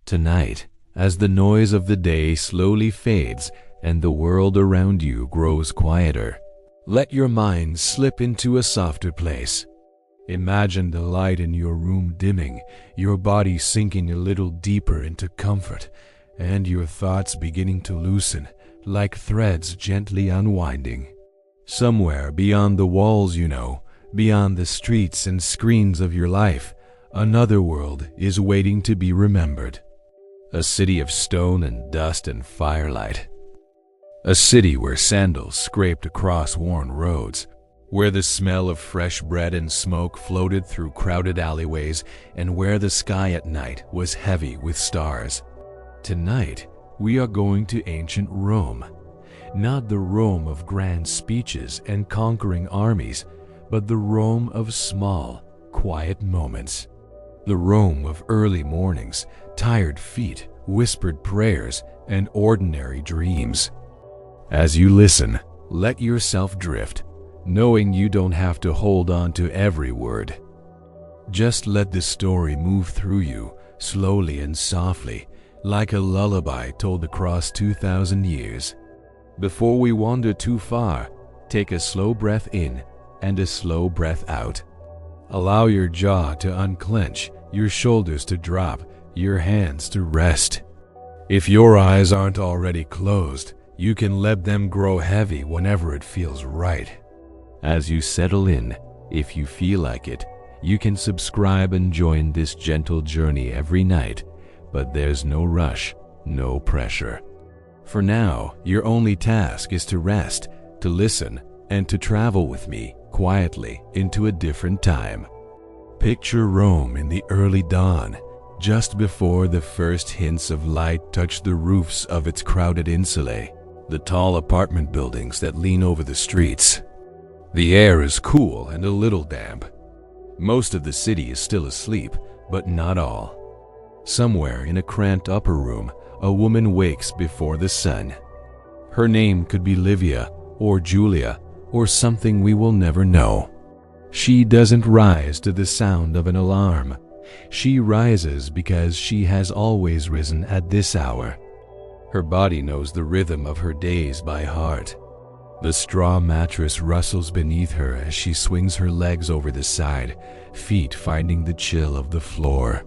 Tonight, as the noise of the day slowly fades and the world around you grows quieter, let your mind slip into a softer place. Imagine the light in your room dimming, your body sinking a little deeper into comfort, and your thoughts beginning to loosen, like threads gently unwinding. Somewhere beyond the walls, beyond the streets and screens of your life, another world is waiting to be remembered. A city of stone and dust and firelight. A city where sandals scraped across worn roads, where the smell of fresh bread and smoke floated through crowded alleyways, and where the sky at night was heavy with stars. Tonight, we are going to ancient Rome. Not the Rome of grand speeches and conquering armies, but the Rome of small, quiet moments. The Rome of early mornings, tired feet, whispered prayers, and ordinary dreams. As you listen, let yourself drift, knowing you don't have to hold on to every word. Just let the story move through you, slowly and softly, like a lullaby told across 2,000 years. Before we wander too far, take a slow breath in and a slow breath out. Allow your jaw to unclench, your shoulders to drop, your hands to rest. If your eyes aren't already closed, you can let them grow heavy whenever it feels right. As you settle in, if you feel like it, you can subscribe and join this gentle journey every night, but there's no rush, no pressure. For now, your only task is to rest, to listen, and to travel with me quietly into a different time. Picture Rome in the early dawn, just before the first hints of light touch the roofs of its crowded insulae, the tall apartment buildings that lean over the streets. The air is cool and a little damp. Most of the city is still asleep, but not all. Somewhere in a cramped upper room, a woman wakes before the sun. Her name could be Livia or Julia or something we will never know. She doesn't rise to the sound of an alarm. She rises because she has always risen at this hour. Her body knows the rhythm of her days by heart. The straw mattress rustles beneath her as she swings her legs over the side, feet finding the chill of the floor.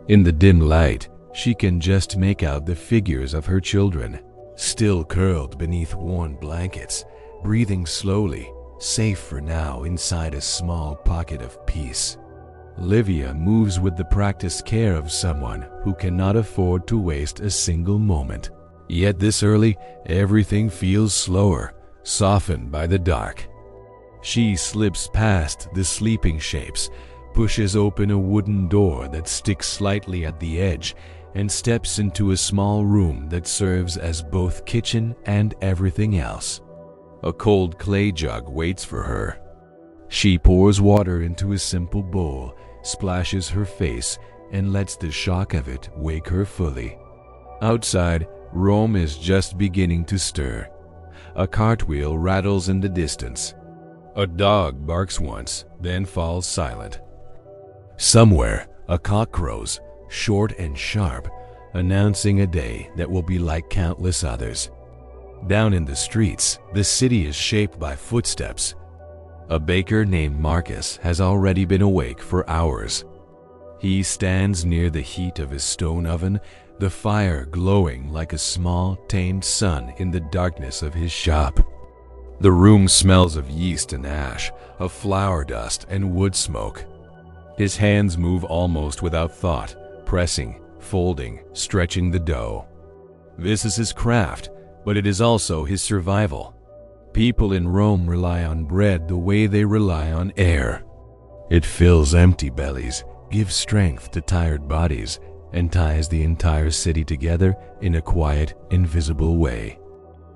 In the dim light, she can just make out the figures of her children, still curled beneath worn blankets, breathing slowly, safe for now inside a small pocket of peace. Livia moves with the practiced care of someone who cannot afford to waste a single moment. Yet this early, everything feels slower, softened by the dark. She slips past the sleeping shapes, pushes open a wooden door that sticks slightly at the edge, and steps into a small room that serves as both kitchen and everything else. A cold clay jug waits for her. She pours water into a simple bowl, splashes her face, and lets the shock of it wake her fully. Outside, Rome is just beginning to stir. A cartwheel rattles in the distance. A dog barks once, then falls silent. Somewhere, a cock crows, short and sharp, announcing a day that will be like countless others. Down in the streets, the city is shaped by footsteps. A baker named Marcus has already been awake for hours. He stands near the heat of his stone oven, the fire glowing like a small, tamed sun in the darkness of his shop. The room smells of yeast and ash, of flour dust and wood smoke. His hands move almost without thought, pressing, folding, stretching the dough. This is his craft, but it is also his survival. People in Rome rely on bread the way they rely on air. It fills empty bellies, gives strength to tired bodies, and ties the entire city together in a quiet, invisible way.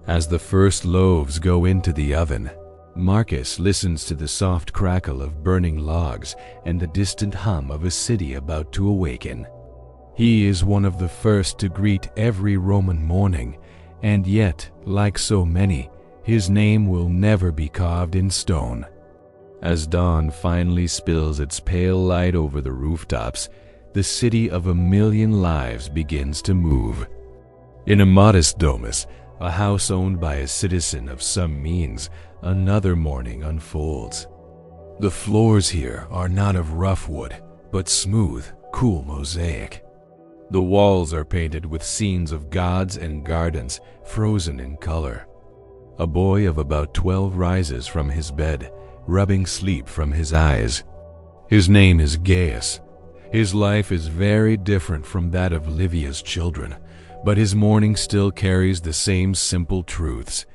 As the first loaves go into the oven, Marcus listens to the soft crackle of burning logs and the distant hum of a city about to awaken. He is one of the first to greet every Roman morning, and yet, like so many, his name will never be carved in stone. As dawn finally spills its pale light over the rooftops, the city of 1,000,000 lives begins to move. In a modest domus, a house owned by a citizen of some means, another morning unfolds. The floors here are not of rough wood, but smooth, cool mosaic. The walls are painted with scenes of gods and gardens, frozen in color. A boy of about 12 rises from his bed, rubbing sleep from his eyes. His name is Gaius. His life is very different from that of Livia's children, but his morning still carries the same simple truths.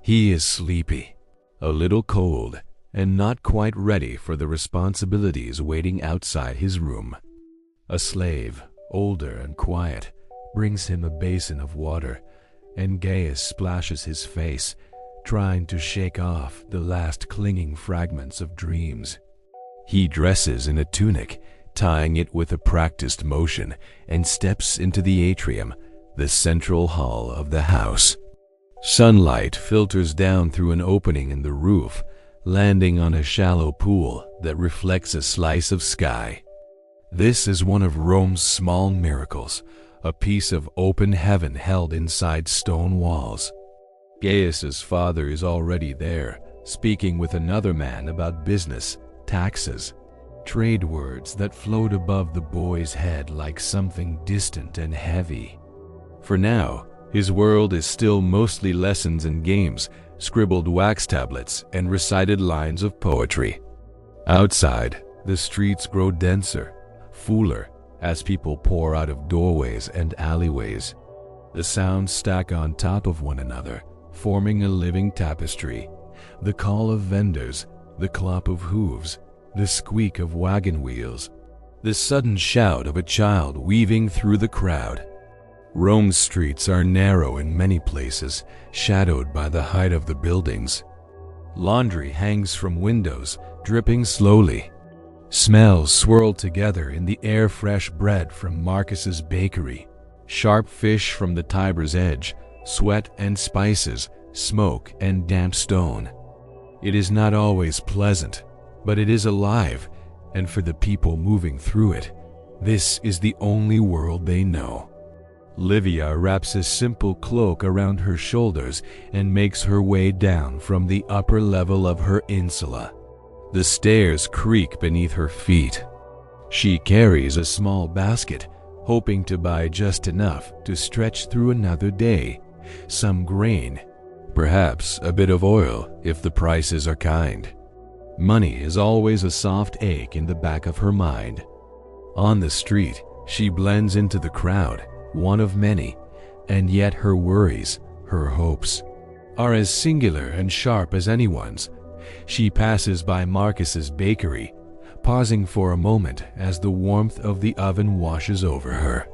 He is sleepy, a little cold, and not quite ready for the responsibilities waiting outside his room. A slave, older and quiet, brings him a basin of water, and Gaius splashes his face, trying to shake off the last clinging fragments of dreams. He dresses in a tunic, tying it with a practiced motion, and steps into the atrium, the central hall of the house. Sunlight filters down through an opening in the roof, landing on a shallow pool that reflects a slice of sky. This is one of Rome's small miracles, a piece of open heaven held inside stone walls. Gaius's father is already there, speaking with another man about business, taxes, trade words that float above the boy's head like something distant and heavy. For now, his world is still mostly lessons and games, scribbled wax tablets, and recited lines of poetry. Outside, the streets grow denser, fuller, as people pour out of doorways and alleyways. The sounds stack on top of one another, forming a living tapestry. The call of vendors, the clop of hooves, the squeak of wagon wheels, the sudden shout of a child weaving through the crowd. Rome's streets are narrow in many places, shadowed by the height of the buildings. Laundry hangs from windows, dripping slowly. Smells swirl together in the air: fresh bread from Marcus's bakery, sharp fish from the Tiber's edge, sweat and spices, smoke and damp stone. It is not always pleasant, but it is alive, and for the people moving through it, this is the only world they know. Livia wraps a simple cloak around her shoulders and makes her way down from the upper level of her insula. The stairs creak beneath her feet. She carries a small basket, hoping to buy just enough to stretch through another day. Some grain, perhaps a bit of oil if the prices are kind. Money is always a soft ache in the back of her mind. On the street, she blends into the crowd, one of many, and yet her worries, her hopes, are as singular and sharp as anyone's. She passes by Marcus's bakery, pausing for a moment as the warmth of the oven washes over her.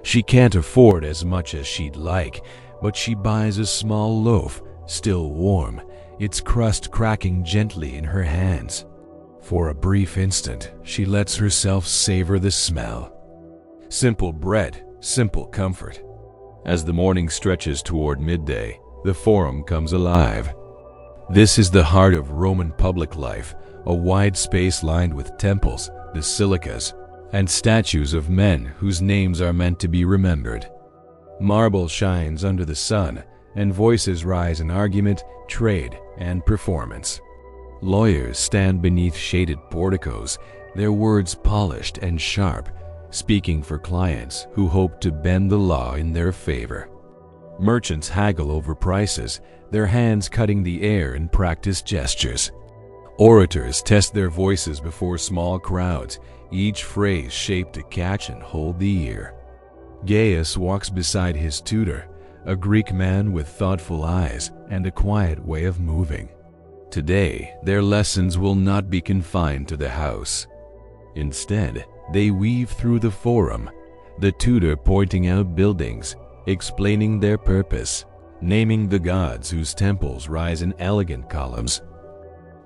She can't afford as much as she'd like, but she buys a small loaf, still warm, its crust cracking gently in her hands. For a brief instant, she lets herself savor the smell. Simple bread, simple comfort. As the morning stretches toward midday, the Forum comes alive. This is the heart of Roman public life, a wide space lined with temples, basilicas, and statues of men whose names are meant to be remembered. Marble shines under the sun, and voices rise in argument, trade, and performance. Lawyers stand beneath shaded porticos, their words polished and sharp, speaking for clients who hope to bend the law in their favor. Merchants haggle over prices, their hands cutting the air in practiced gestures. Orators test their voices before small crowds, each phrase shaped to catch and hold the ear. Gaius walks beside his tutor, a Greek man with thoughtful eyes and a quiet way of moving. Today, their lessons will not be confined to the house. Instead, they weave through the Forum, the tutor pointing out buildings, explaining their purpose, naming the gods whose temples rise in elegant columns.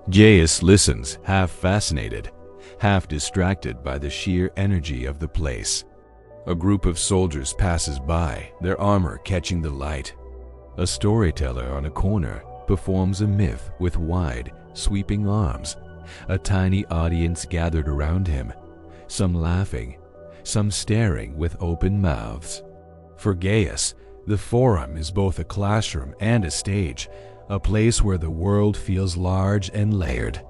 Gaius listens, half fascinated, half distracted by the sheer energy of the place. A group of soldiers passes by, their armor catching the light. A storyteller on a corner performs a myth with wide, sweeping arms. A tiny audience gathered around him, some laughing, some staring with open mouths. For Gaius, the forum is both a classroom and a stage, a place where the world feels large and layered.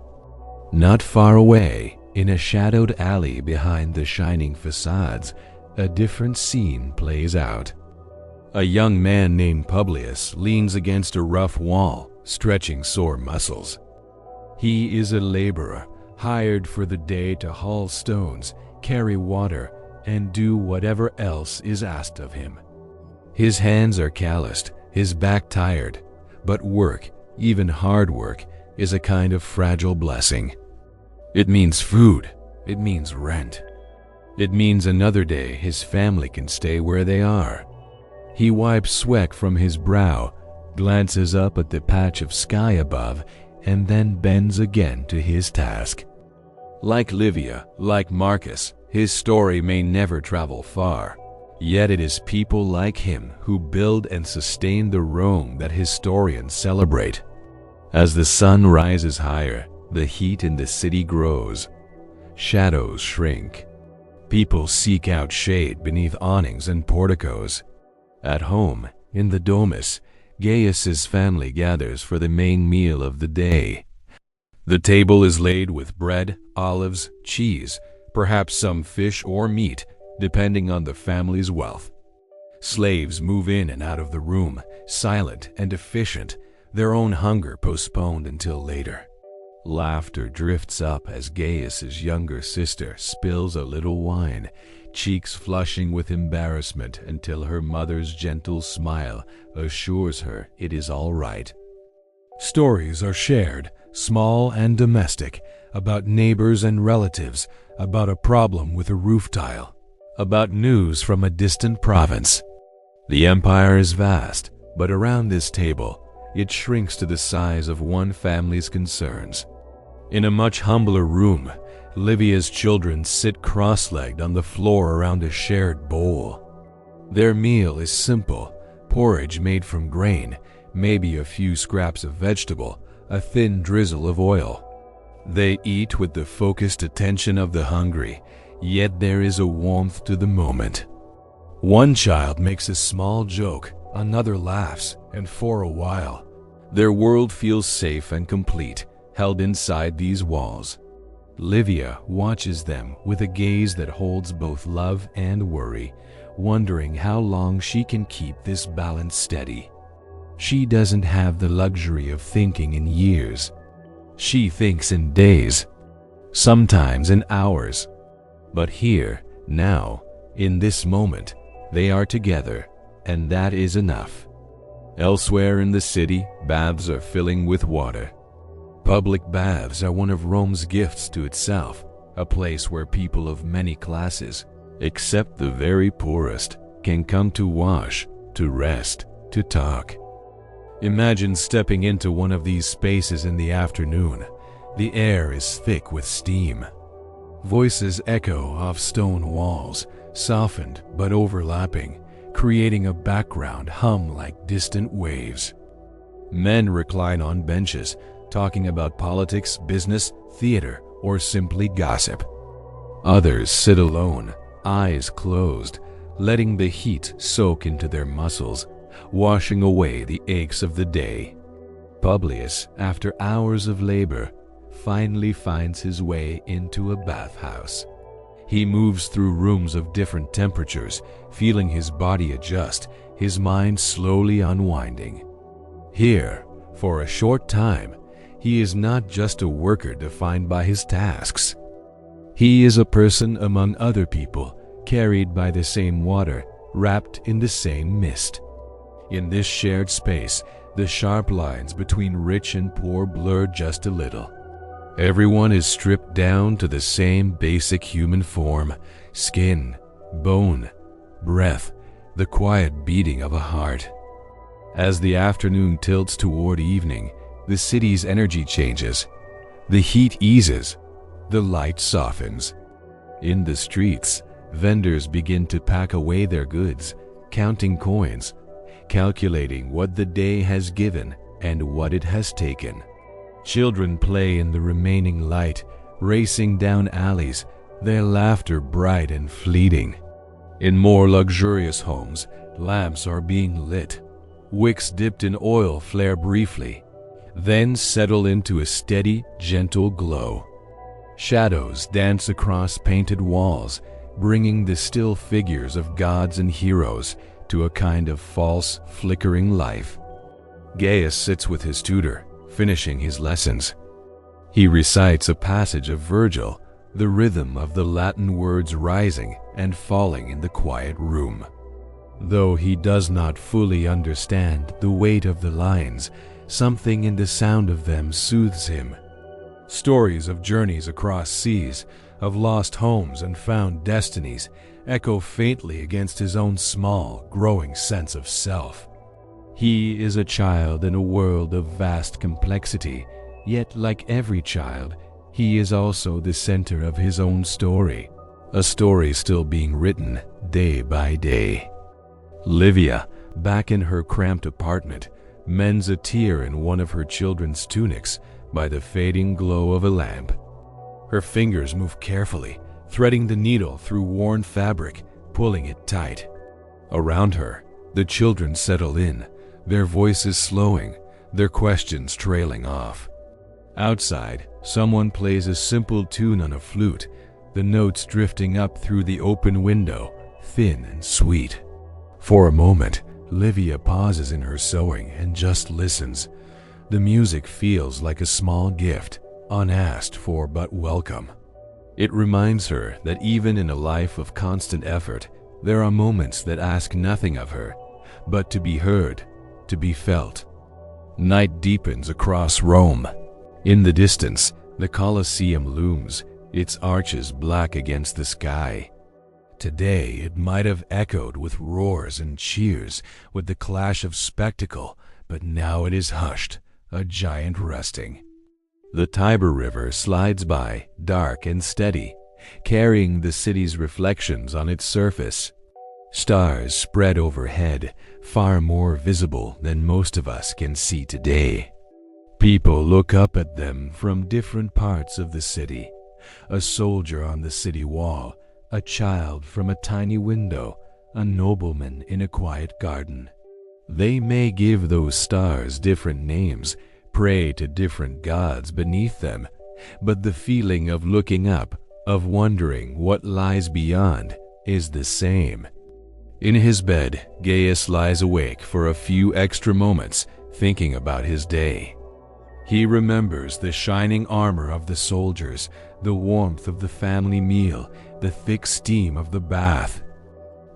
Not far away, in a shadowed alley behind the shining facades, a different scene plays out. A young man named Publius leans against a rough wall, stretching sore muscles. He is a laborer, hired for the day to haul stones, carry water, and do whatever else is asked of him. His hands are calloused, his back tired, but work, even hard work, is a kind of fragile blessing. It means food, it means rent. It means another day his family can stay where they are. He wipes sweat from his brow, glances up at the patch of sky above, and then bends again to his task. Like Livia, like Marcus, his story may never travel far. Yet it is people like him who build and sustain the Rome that historians celebrate. As the sun rises higher, the heat in the city grows. Shadows shrink. People seek out shade beneath awnings and porticos. At home, in the domus, Gaius's family gathers for the main meal of the day. The table is laid with bread, olives, cheese, perhaps some fish or meat, depending on the family's wealth. Slaves move in and out of the room, silent and efficient, their own hunger postponed until later. Laughter drifts up as Gaius's younger sister spills a little wine, cheeks flushing with embarrassment until her mother's gentle smile assures her it is all right. Stories are shared, small and domestic, about neighbors and relatives, about a problem with a roof tile, about news from a distant province. The empire is vast, but around this table, it shrinks to the size of one family's concerns. In a much humbler room, Livia's children sit cross-legged on the floor around a shared bowl. Their meal is simple, porridge made from grain, maybe a few scraps of vegetable, a thin drizzle of oil. They eat with the focused attention of the hungry, yet there is a warmth to the moment. One child makes a small joke, another laughs, and for a while, their world feels safe and complete, held inside these walls. Livia watches them with a gaze that holds both love and worry, wondering how long she can keep this balance steady. She doesn't have the luxury of thinking in years. She thinks in days, sometimes in hours. But here, now, in this moment, they are together, and that is enough. Elsewhere in the city, baths are filling with water. Public baths are one of Rome's gifts to itself, a place where people of many classes, except the very poorest, can come to wash, to rest, to talk. Imagine stepping into one of these spaces in the afternoon. The air is thick with steam. Voices echo off stone walls, softened but overlapping, creating a background hum like distant waves. Men recline on benches, talking about politics, business, theater, or simply gossip. Others sit alone, eyes closed, letting the heat soak into their muscles, washing away the aches of the day. Publius, after hours of labor, finally finds his way into a bathhouse. He moves through rooms of different temperatures, feeling his body adjust, his mind slowly unwinding. Here, for a short time, he is not just a worker defined by his tasks. He is a person among other people, carried by the same water, wrapped in the same mist. In this shared space, the sharp lines between rich and poor blur just a little. Everyone is stripped down to the same basic human form: skin, bone, breath, the quiet beating of a heart. As the afternoon tilts toward evening, the city's energy changes. The heat eases, the light softens. In the streets, vendors begin to pack away their goods, counting coins, calculating what the day has given and what it has taken. Children play in the remaining light, racing down alleys, their laughter bright and fleeting. In more luxurious homes, lamps are being lit. Wicks dipped in oil flare briefly, then settle into a steady, gentle glow. Shadows dance across painted walls, bringing the still figures of gods and heroes to a kind of false, flickering life. Gaius sits with his tutor, finishing his lessons. He recites a passage of Virgil, the rhythm of the Latin words rising and falling in the quiet room. Though he does not fully understand the weight of the lines, something in the sound of them soothes him. Stories of journeys across seas, of lost homes and found destinies, echo faintly against his own small, growing sense of self. He is a child in a world of vast complexity, yet like every child, he is also the center of his own story, a story still being written day by day. Livia, back in her cramped apartment, mends a tear in one of her children's tunics by the fading glow of a lamp. Her fingers move carefully, threading the needle through worn fabric, pulling it tight. Around her, the children settle in, their voices slowing, their questions trailing off. Outside, someone plays a simple tune on a flute, the notes drifting up through the open window, thin and sweet. For a moment, Livia pauses in her sewing and just listens. The music feels like a small gift, unasked for but welcome. It reminds her that even in a life of constant effort, there are moments that ask nothing of her, but to be heard, to be felt. Night deepens across Rome. In the distance, the Colosseum looms, its arches black against the sky. Today it might have echoed with roars and cheers, with the clash of spectacle, but now it is hushed, a giant resting. The Tiber River slides by, dark and steady, carrying the city's reflections on its surface. Stars spread overhead, far more visible than most of us can see today. People look up at them from different parts of the city. A soldier on the city wall, a child from a tiny window, a nobleman in a quiet garden. They may give those stars different names, pray to different gods beneath them, but the feeling of looking up, of wondering what lies beyond, is the same. In his bed, Gaius lies awake for a few extra moments, thinking about his day. He remembers the shining armor of the soldiers, the warmth of the family meal, the thick steam of the bath.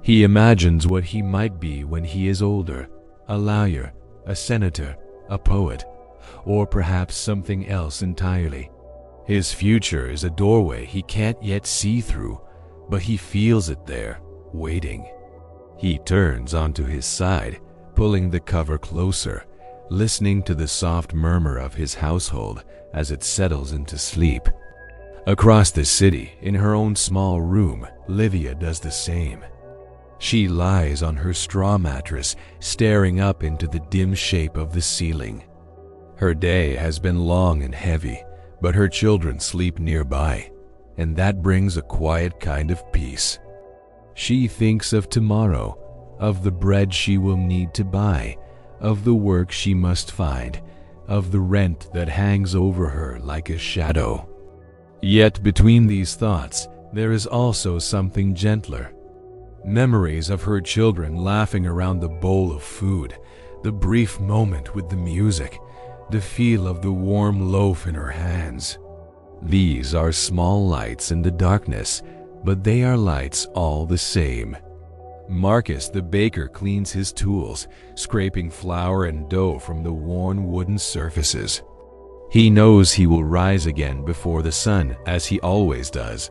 He imagines what he might be when he is older, a lawyer, a senator, a poet, or perhaps something else entirely. His future is a doorway he can't yet see through, but he feels it there, waiting. He turns onto his side, pulling the cover closer, listening to the soft murmur of his household as it settles into sleep. Across the city, in her own small room, Livia does the same. She lies on her straw mattress, staring up into the dim shape of the ceiling. Her day has been long and heavy, but her children sleep nearby, and that brings a quiet kind of peace. She thinks of tomorrow, of the bread she will need to buy, of the work she must find, of the rent that hangs over her like a shadow. Yet between these thoughts, there is also something gentler. Memories of her children laughing around the bowl of food, the brief moment with the music, the feel of the warm loaf in her hands. These are small lights in the darkness, but they are lights all the same. Marcus the baker cleans his tools, scraping flour and dough from the worn wooden surfaces. He knows he will rise again before the sun, as he always does.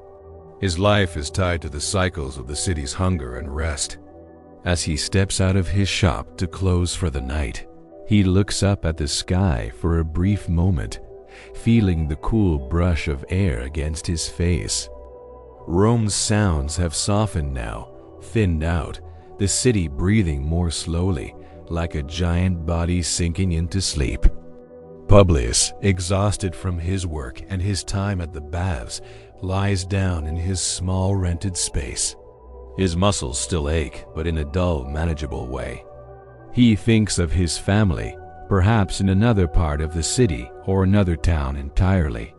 His life is tied to the cycles of the city's hunger and rest. As he steps out of his shop to close for the night, he looks up at the sky for a brief moment, feeling the cool brush of air against his face. Rome's sounds have softened now, thinned out, the city breathing more slowly, like a giant body sinking into sleep. Publius, exhausted from his work and his time at the baths, lies down in his small rented space. His muscles still ache, but in a dull, manageable way. He thinks of his family, perhaps in another part of the city or another town entirely.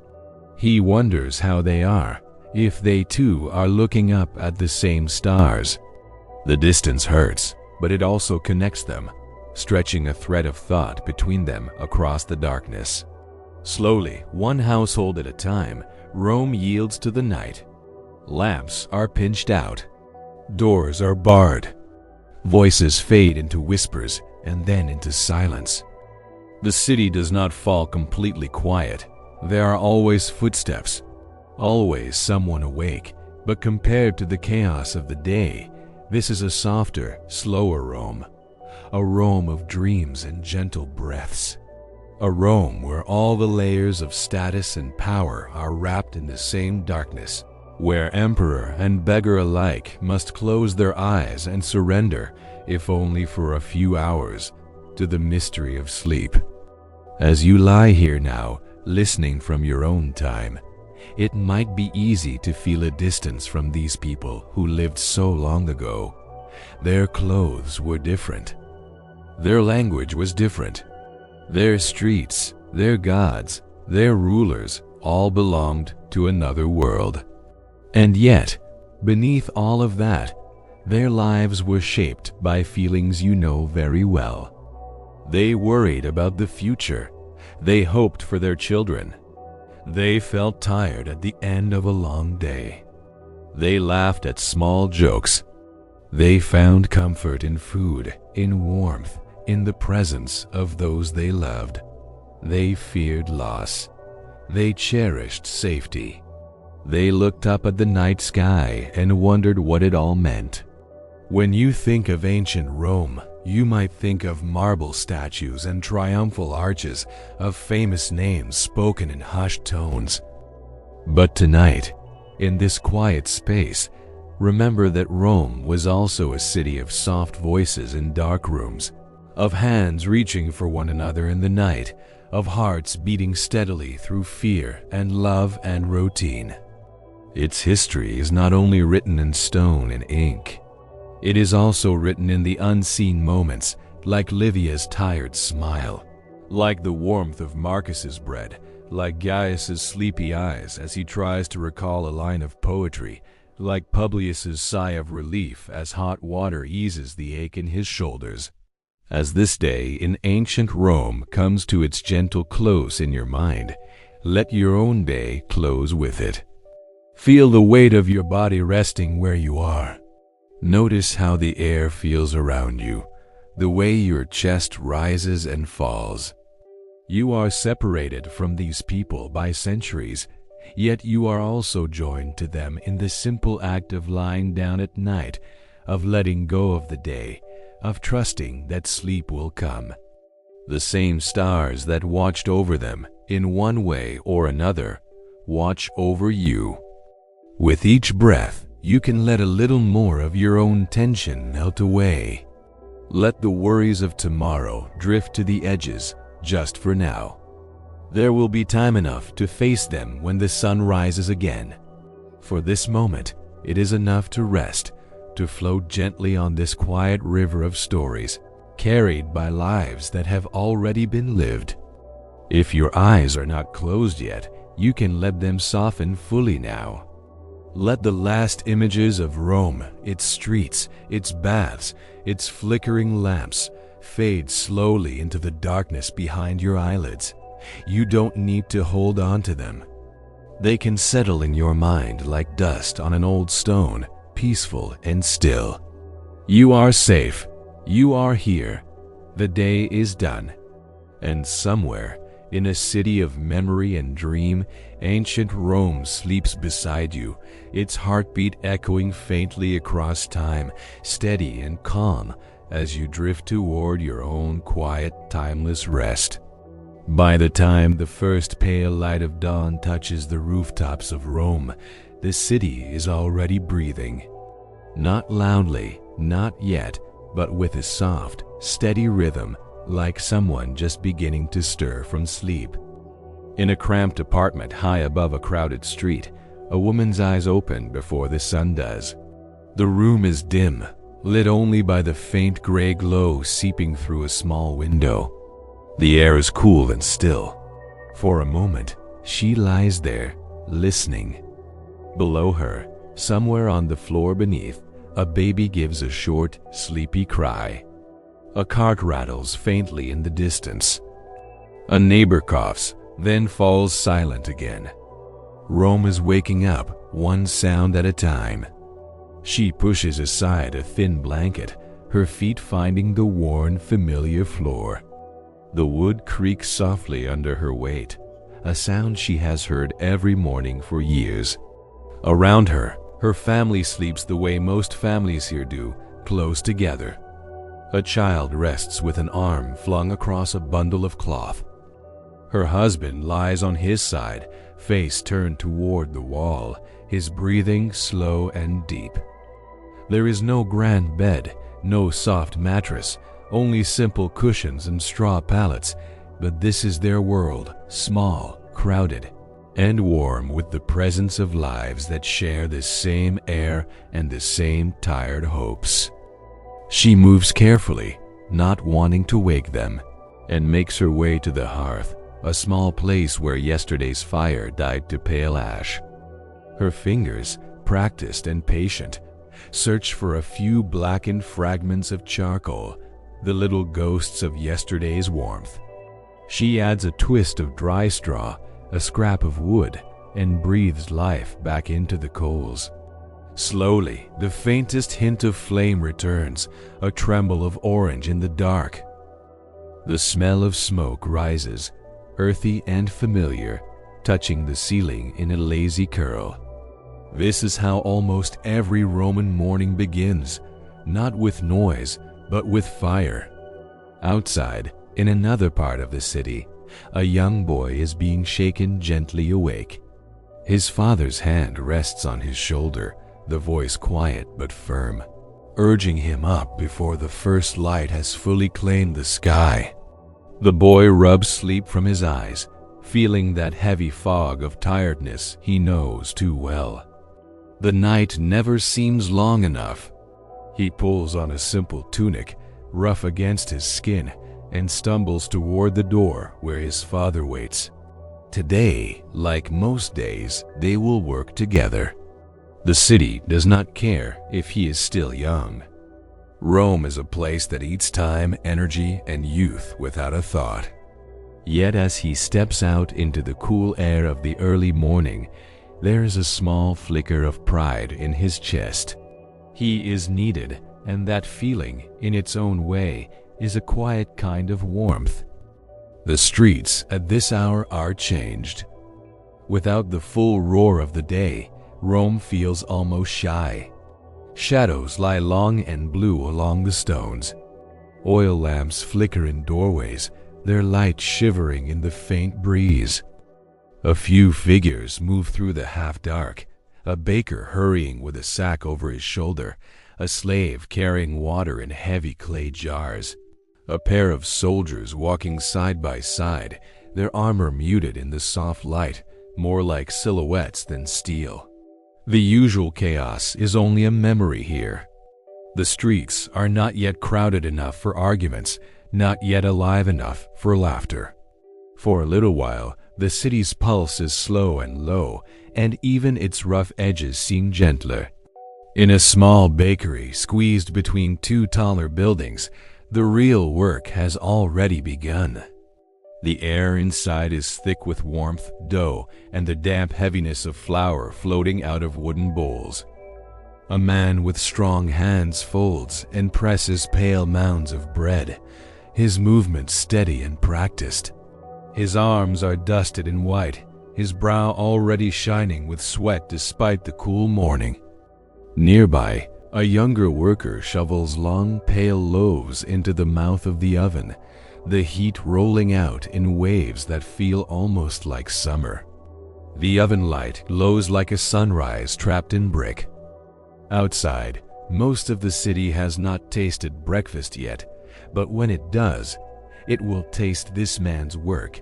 He wonders how they are, if they too are looking up at the same stars. The distance hurts, but it also connects them, stretching a thread of thought between them across the darkness. Slowly, one household at a time, Rome yields to the night. Lamps are pinched out. Doors are barred. Voices fade into whispers and then into silence. The city does not fall completely quiet. There are always footsteps, always someone awake, but compared to the chaos of the day, this is a softer, slower Rome. A Rome of dreams and gentle breaths. A Rome where all the layers of status and power are wrapped in the same darkness, where emperor and beggar alike must close their eyes and surrender, if only for a few hours, to the mystery of sleep. As you lie here now, listening from your own time, it might be easy to feel a distance from these people who lived so long ago. Their clothes were different. Their language was different. Their streets, their gods, their rulers all belonged to another world. And yet, beneath all of that, their lives were shaped by feelings you know very well. They worried about the future. They hoped for their children. They felt tired at the end of a long day. They laughed at small jokes. They found comfort in food, in warmth, in the presence of those they loved. They feared loss. They cherished safety. They looked up at the night sky and wondered what it all meant. When you think of ancient Rome, you might think of marble statues and triumphal arches, of famous names spoken in hushed tones. But tonight, in this quiet space, remember that Rome was also a city of soft voices in dark rooms, of hands reaching for one another in the night, of hearts beating steadily through fear and love and routine. Its history is not only written in stone and ink. It is also written in the unseen moments, like Livia's tired smile, like the warmth of Marcus's bread, like Gaius's sleepy eyes as he tries to recall a line of poetry, like Publius's sigh of relief as hot water eases the ache in his shoulders. As this day in ancient Rome comes to its gentle close in your mind, let your own day close with it. Feel the weight of your body resting where you are. Notice how the air feels around you, the way your chest rises and falls. You are separated from these people by centuries, yet you are also joined to them in the simple act of lying down at night, of letting go of the day, of trusting that sleep will come. The same stars that watched over them, in one way or another, watch over you. With each breath, you can let a little more of your own tension melt away. Let the worries of tomorrow drift to the edges, just for now. There will be time enough to face them when the sun rises again. For this moment, it is enough to rest, to float gently on this quiet river of stories, carried by lives that have already been lived. If your eyes are not closed yet, you can let them soften fully now. Let the last images of Rome, its streets, its baths, its flickering lamps, fade slowly into the darkness behind your eyelids. You don't need to hold on to them. They can settle in your mind like dust on an old stone, peaceful and still. You are safe. You are here. The day is done. And somewhere, in a city of memory and dream, ancient Rome sleeps beside you, its heartbeat echoing faintly across time, steady and calm as you drift toward your own quiet, timeless rest. By the time the first pale light of dawn touches the rooftops of Rome, the city is already breathing. Not loudly, not yet, but with a soft, steady rhythm, like someone just beginning to stir from sleep. In a cramped apartment high above a crowded street, a woman's eyes open before the sun does. The room is dim, lit only by the faint gray glow seeping through a small window. The air is cool and still. For a moment, she lies there, listening. Below her, somewhere on the floor beneath, a baby gives a short, sleepy cry. A cart rattles faintly in the distance. A neighbor coughs, then falls silent again. Rome is waking up, one sound at a time. She pushes aside a thin blanket, her feet finding the worn, familiar floor. The wood creaks softly under her weight, a sound she has heard every morning for years. Around her, her family sleeps the way most families here do, close together. A child rests with an arm flung across a bundle of cloth. Her husband lies on his side, face turned toward the wall, his breathing slow and deep. There is no grand bed, no soft mattress, only simple cushions and straw pallets, but this is their world, small, crowded, and warm with the presence of lives that share the same air and the same tired hopes. She moves carefully, not wanting to wake them, and makes her way to the hearth, a small place where yesterday's fire died to pale ash. Her fingers, practiced and patient, search for a few blackened fragments of charcoal, the little ghosts of yesterday's warmth. She adds a twist of dry straw, a scrap of wood, and breathes life back into the coals. Slowly, the faintest hint of flame returns, a tremble of orange in the dark. The smell of smoke rises, earthy and familiar, touching the ceiling in a lazy curl. This is how almost every Roman morning begins, not with noise, but with fire. Outside, in another part of the city, a young boy is being shaken gently awake. His father's hand rests on his shoulder, the voice quiet but firm, urging him up before the first light has fully claimed the sky. The boy rubs sleep from his eyes, feeling that heavy fog of tiredness he knows too well. The night never seems long enough. He pulls on a simple tunic, rough against his skin, and stumbles toward the door where his father waits. Today, like most days, they will work together. The city does not care if he is still young. Rome is a place that eats time, energy, and youth without a thought. Yet as he steps out into the cool air of the early morning, there is a small flicker of pride in his chest. He is needed, and that feeling, in its own way, is a quiet kind of warmth. The streets at this hour are changed. Without the full roar of the day, Rome feels almost shy. Shadows lie long and blue along the stones. Oil lamps flicker in doorways, their light shivering in the faint breeze. A few figures move through the half-dark, a baker hurrying with a sack over his shoulder, a slave carrying water in heavy clay jars, a pair of soldiers walking side by side, their armor muted in the soft light, more like silhouettes than steel. The usual chaos is only a memory here. The streets are not yet crowded enough for arguments, not yet alive enough for laughter. For a little while, the city's pulse is slow and low, and even its rough edges seem gentler. In a small bakery squeezed between two taller buildings, the real work has already begun. The air inside is thick with warmth, dough, and the damp heaviness of flour floating out of wooden bowls. A man with strong hands folds and presses pale mounds of bread, his movements steady and practiced. His arms are dusted in white, his brow already shining with sweat despite the cool morning. Nearby, a younger worker shovels long, pale loaves into the mouth of the oven, the heat rolling out in waves that feel almost like summer. The oven light glows like a sunrise trapped in brick. Outside, most of the city has not tasted breakfast yet, but when it does, it will taste this man's work,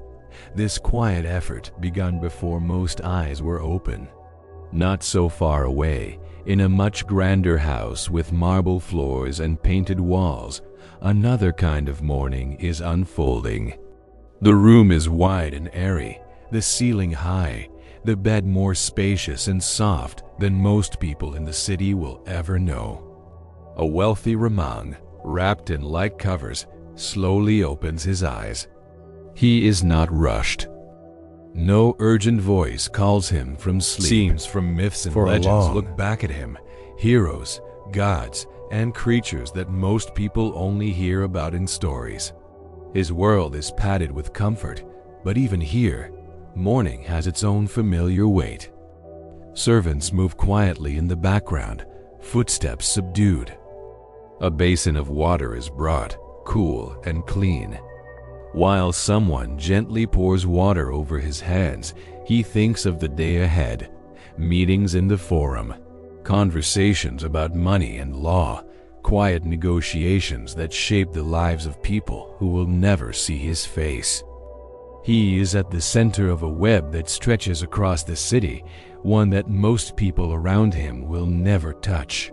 this quiet effort begun before most eyes were open. Not so far away, in a much grander house with marble floors and painted walls, another kind of morning is unfolding. The room is wide and airy, the ceiling high, the bed more spacious and soft than most people in the city will ever know. A wealthy Ramang, wrapped in light covers, slowly opens his eyes. He is not rushed. No urgent voice calls him from sleep. Scenes from myths and legends look back at him, heroes, gods, and creatures that most people only hear about in stories. His world is padded with comfort, but even here, morning has its own familiar weight. Servants move quietly in the background, footsteps subdued. A basin of water is brought, cool and clean. While someone gently pours water over his hands, he thinks of the day ahead, meetings in the forum, conversations about money and law, quiet negotiations that shape the lives of people who will never see his face. He is at the center of a web that stretches across the city, one that most people around him will never touch.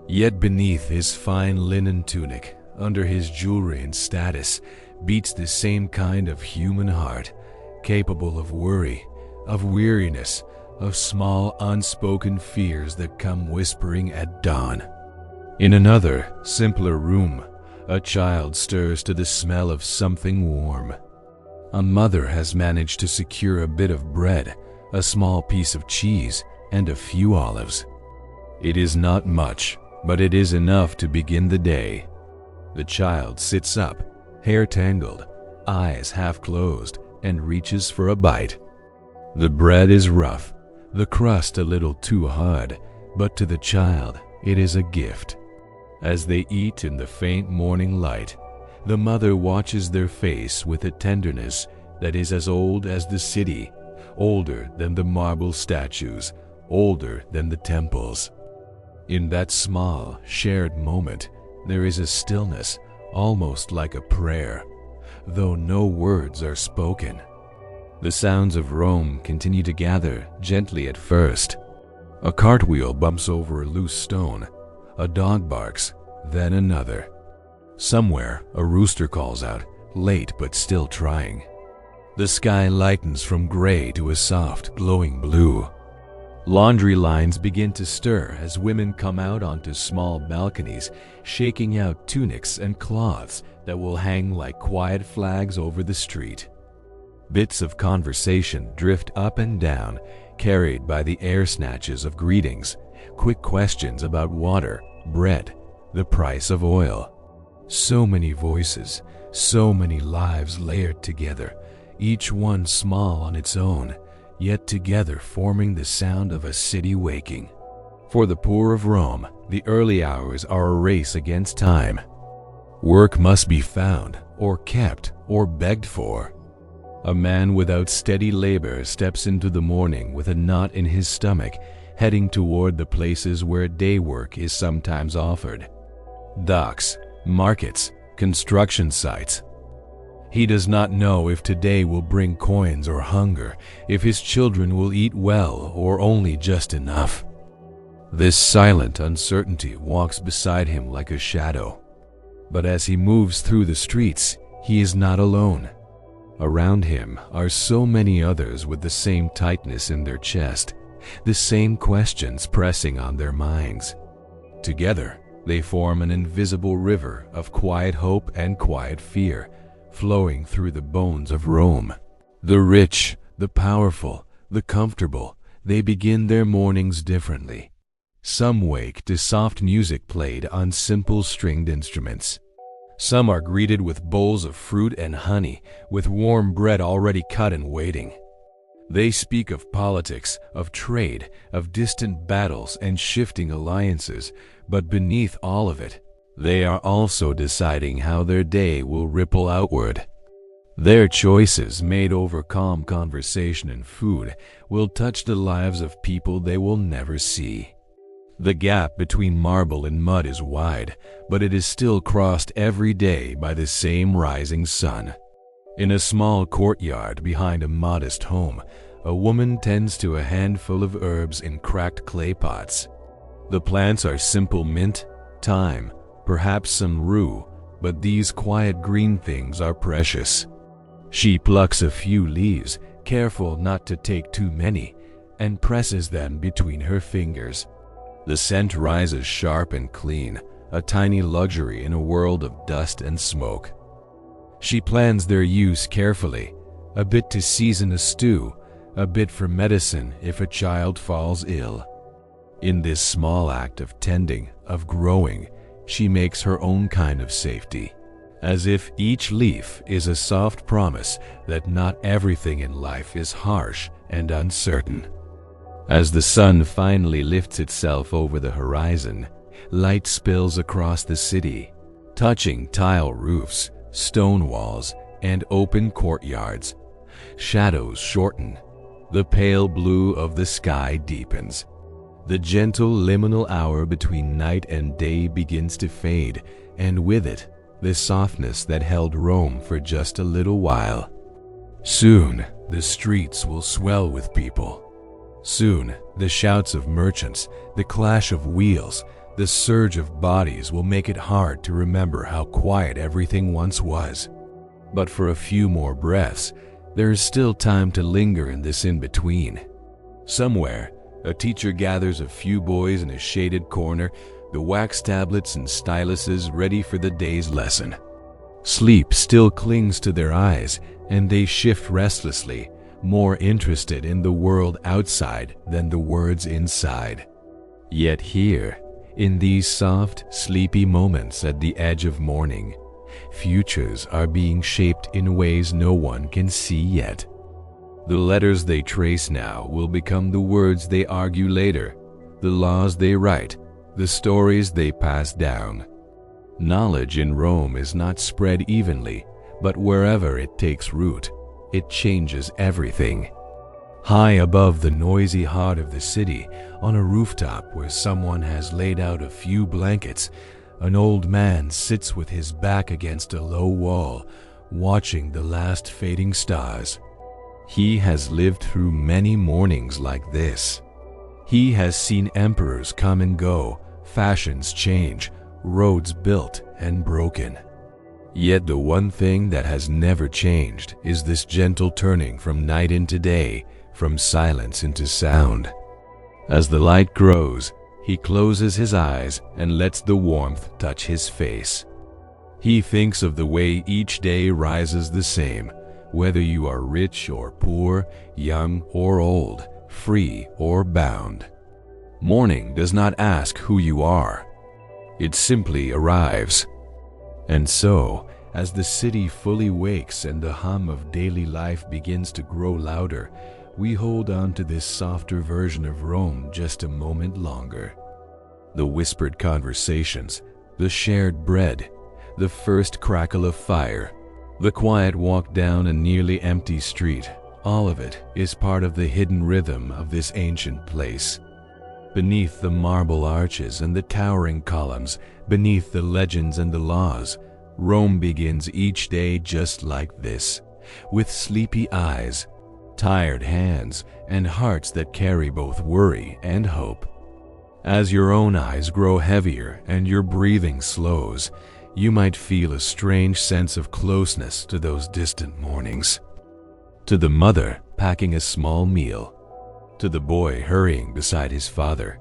Yet beneath his fine linen tunic, under his jewelry and status, beats the same kind of human heart, capable of worry, of weariness, of small unspoken fears that come whispering at dawn. In another, simpler room, a child stirs to the smell of something warm. A mother has managed to secure a bit of bread, a small piece of cheese, and a few olives. It is not much, but it is enough to begin the day. The child sits up, hair tangled, eyes half closed, and reaches for a bite. The bread is rough, the crust a little too hard, but to the child it is a gift. As they eat in the faint morning light, the mother watches their face with a tenderness that is as old as the city, older than the marble statues, older than the temples. In that small, shared moment, there is a stillness, almost like a prayer, though no words are spoken. The sounds of Rome continue to gather, gently at first. A cartwheel bumps over a loose stone, a dog barks, then another. Somewhere, a rooster calls out, late but still trying. The sky lightens from gray to a soft, glowing blue. Laundry lines begin to stir as women come out onto small balconies, shaking out tunics and cloths that will hang like quiet flags over the street. Bits of conversation drift up and down, carried by the air snatches of greetings, quick questions about water, bread, the price of oil. So many voices, so many lives layered together, each one small on its own, yet together forming the sound of a city waking. For the poor of Rome, the early hours are a race against time. Work must be found, or kept, or begged for. A man without steady labor steps into the morning with a knot in his stomach, heading toward the places where day work is sometimes offered. Docks, markets, construction sites. He does not know if today will bring coins or hunger, if his children will eat well or only just enough. This silent uncertainty walks beside him like a shadow. But as he moves through the streets, he is not alone. Around him are so many others with the same tightness in their chest, the same questions pressing on their minds. Together, they form an invisible river of quiet hope and quiet fear, flowing through the bones of Rome. The rich, the powerful, the comfortable, they begin their mornings differently. Some wake to soft music played on simple stringed instruments. Some are greeted with bowls of fruit and honey, with warm bread already cut and waiting. They speak of politics, of trade, of distant battles and shifting alliances, but beneath all of it, they are also deciding how their day will ripple outward. Their choices, made over calm conversation and food, will touch the lives of people they will never see. The gap between marble and mud is wide, but it is still crossed every day by the same rising sun. In a small courtyard behind a modest home, a woman tends to a handful of herbs in cracked clay pots. The plants are simple mint, thyme, perhaps some rue, but these quiet green things are precious. She plucks a few leaves, careful not to take too many, and presses them between her fingers. The scent rises sharp and clean, a tiny luxury in a world of dust and smoke. She plans their use carefully, a bit to season a stew, a bit for medicine if a child falls ill. In this small act of tending, of growing, she makes her own kind of safety, as if each leaf is a soft promise that not everything in life is harsh and uncertain. As the sun finally lifts itself over the horizon, light spills across the city, touching tile roofs, stone walls, and open courtyards. Shadows shorten. The pale blue of the sky deepens. The gentle liminal hour between night and day begins to fade, and with it, the softness that held Rome for just a little while. Soon, the streets will swell with people. Soon, the shouts of merchants, the clash of wheels, the surge of bodies will make it hard to remember how quiet everything once was. But for a few more breaths, there is still time to linger in this in-between. Somewhere, a teacher gathers a few boys in a shaded corner, the wax tablets and styluses ready for the day's lesson. Sleep still clings to their eyes, and they shift restlessly, more interested in the world outside than the words inside. Yet here, in these soft, sleepy moments at the edge of morning, futures are being shaped in ways no one can see yet. The letters they trace now will become the words they argue later, the laws they write, the stories they pass down. Knowledge in Rome is not spread evenly, but wherever it takes root, it changes everything. High above the noisy heart of the city, on a rooftop where someone has laid out a few blankets, an old man sits with his back against a low wall, watching the last fading stars. He has lived through many mornings like this. He has seen emperors come and go, fashions change, roads built and broken. Yet the one thing that has never changed is this gentle turning from night into day, from silence into sound. As the light grows, he closes his eyes and lets the warmth touch his face. He thinks of the way each day rises the same, whether you are rich or poor, young or old, free or bound. Morning does not ask who you are. It simply arrives. And so, as the city fully wakes and the hum of daily life begins to grow louder, we hold on to this softer version of Rome just a moment longer. The whispered conversations, the shared bread, the first crackle of fire, the quiet walk down a nearly empty street, all of it is part of the hidden rhythm of this ancient place. Beneath the marble arches and the towering columns, beneath the legends and the laws, Rome begins each day just like this, with sleepy eyes, tired hands, and hearts that carry both worry and hope. As your own eyes grow heavier and your breathing slows, you might feel a strange sense of closeness to those distant mornings. To the mother packing a small meal, to the boy hurrying beside his father,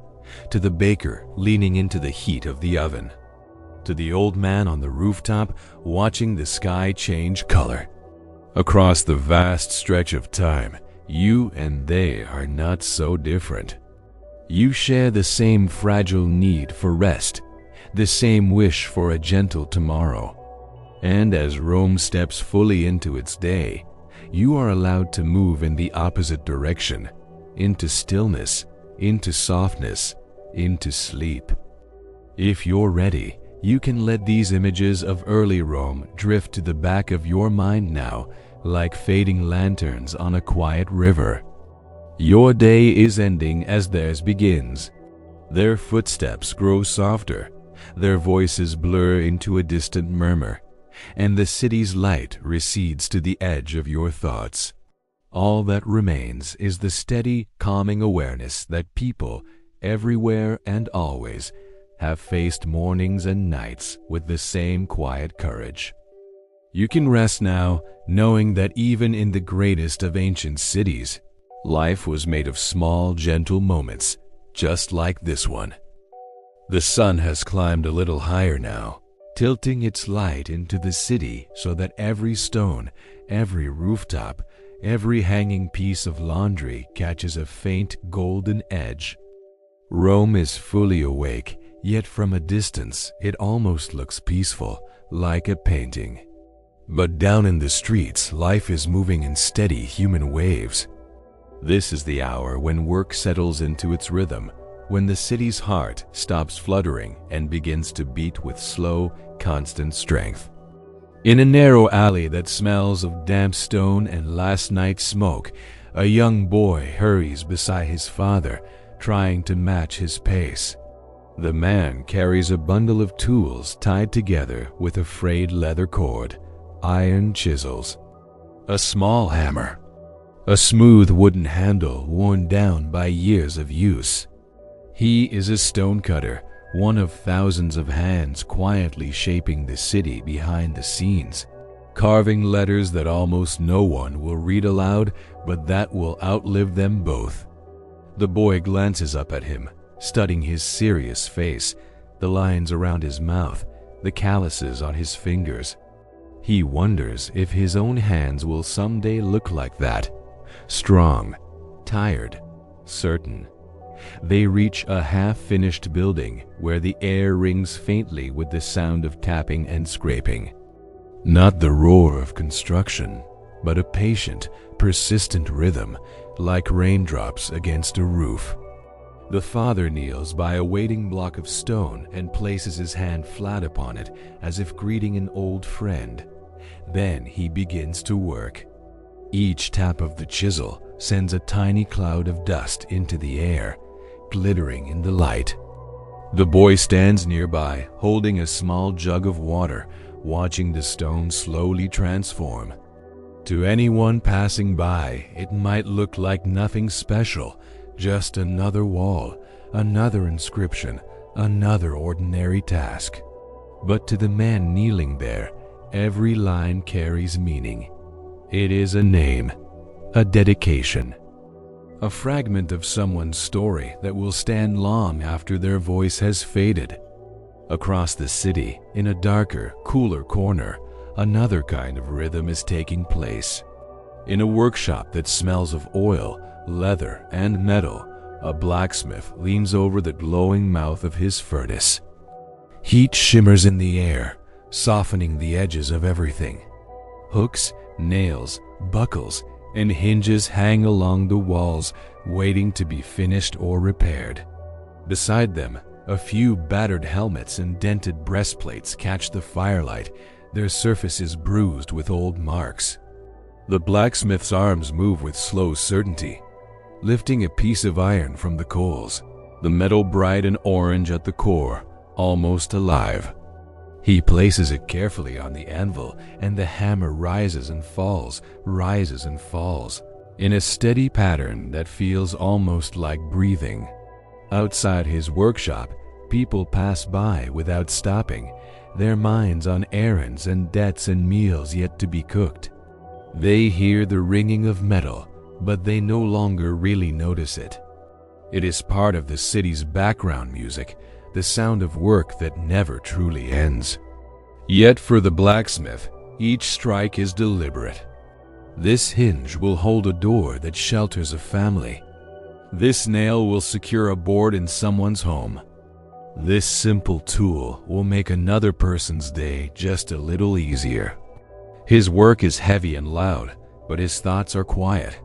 to the baker leaning into the heat of the oven, to the old man on the rooftop watching the sky change color. Across the vast stretch of time, you and they are not so different. You share the same fragile need for rest, the same wish for a gentle tomorrow. And as Rome steps fully into its day, you are allowed to move in the opposite direction, into stillness, into softness, into sleep. If you're ready, you can let these images of early Rome drift to the back of your mind now, like fading lanterns on a quiet river. Your day is ending as theirs begins. Their footsteps grow softer, their voices blur into a distant murmur, and the city's light recedes to the edge of your thoughts. All that remains is the steady, calming awareness that people, everywhere and always, have faced mornings and nights with the same quiet courage. You can rest now, knowing that even in the greatest of ancient cities, life was made of small, gentle moments, just like this one. The sun has climbed a little higher now, tilting its light into the city so that every stone, every rooftop, every hanging piece of laundry catches a faint golden edge. Rome is fully awake, yet from a distance it almost looks peaceful, like a painting. But down in the streets, life is moving in steady human waves. This is the hour when work settles into its rhythm, when the city's heart stops fluttering and begins to beat with slow, constant strength. In a narrow alley that smells of damp stone and last night's smoke, a young boy hurries beside his father, trying to match his pace. The man carries a bundle of tools tied together with a frayed leather cord, iron chisels, a small hammer, a smooth wooden handle worn down by years of use. He is a stonecutter, one of thousands of hands quietly shaping the city behind the scenes, carving letters that almost no one will read aloud, but that will outlive them both. The boy glances up at him, studying his serious face, the lines around his mouth, the calluses on his fingers. He wonders if his own hands will someday look like that, strong, tired, certain. They reach a half-finished building where the air rings faintly with the sound of tapping and scraping. Not the roar of construction, but a patient, persistent rhythm, like raindrops against a roof. The father kneels by a waiting block of stone and places his hand flat upon it as if greeting an old friend. Then he begins to work. Each tap of the chisel sends a tiny cloud of dust into the air, glittering in the light. The boy stands nearby, holding a small jug of water, watching the stone slowly transform. To anyone passing by, it might look like nothing special, just another wall, another inscription, another ordinary task. But to the man kneeling there, every line carries meaning. It is a name, a dedication, a fragment of someone's story that will stand long after their voice has faded. Across the city, in a darker, cooler corner, another kind of rhythm is taking place. In a workshop that smells of oil, leather, and metal, a blacksmith leans over the glowing mouth of his furnace. Heat shimmers in the air, softening the edges of everything. Hooks, nails, buckles, and hinges hang along the walls, waiting to be finished or repaired. Beside them, a few battered helmets and dented breastplates catch the firelight, their surfaces bruised with old marks. The blacksmith's arms move with slow certainty, lifting a piece of iron from the coals, the metal bright and orange at the core, almost alive. He places it carefully on the anvil, and the hammer rises and falls, in a steady pattern that feels almost like breathing. Outside his workshop, people pass by without stopping, their minds on errands and debts and meals yet to be cooked. They hear the ringing of metal, but they no longer really notice it. It is part of the city's background music, the sound of work that never truly ends. Yet for the blacksmith, each strike is deliberate. This hinge will hold a door that shelters a family. This nail will secure a board in someone's home. This simple tool will make another person's day just a little easier. His work is heavy and loud, but his thoughts are quiet.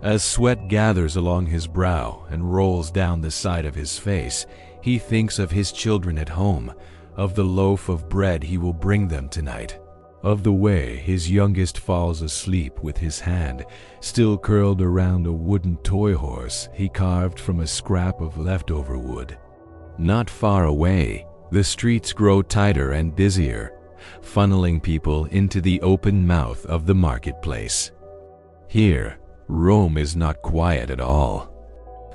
As sweat gathers along his brow and rolls down the side of his face, he thinks of his children at home, of the loaf of bread he will bring them tonight, of the way his youngest falls asleep with his hand still curled around a wooden toy horse he carved from a scrap of leftover wood. Not far away, the streets grow tighter and busier, funneling people into the open mouth of the marketplace. Here, Rome is not quiet at all.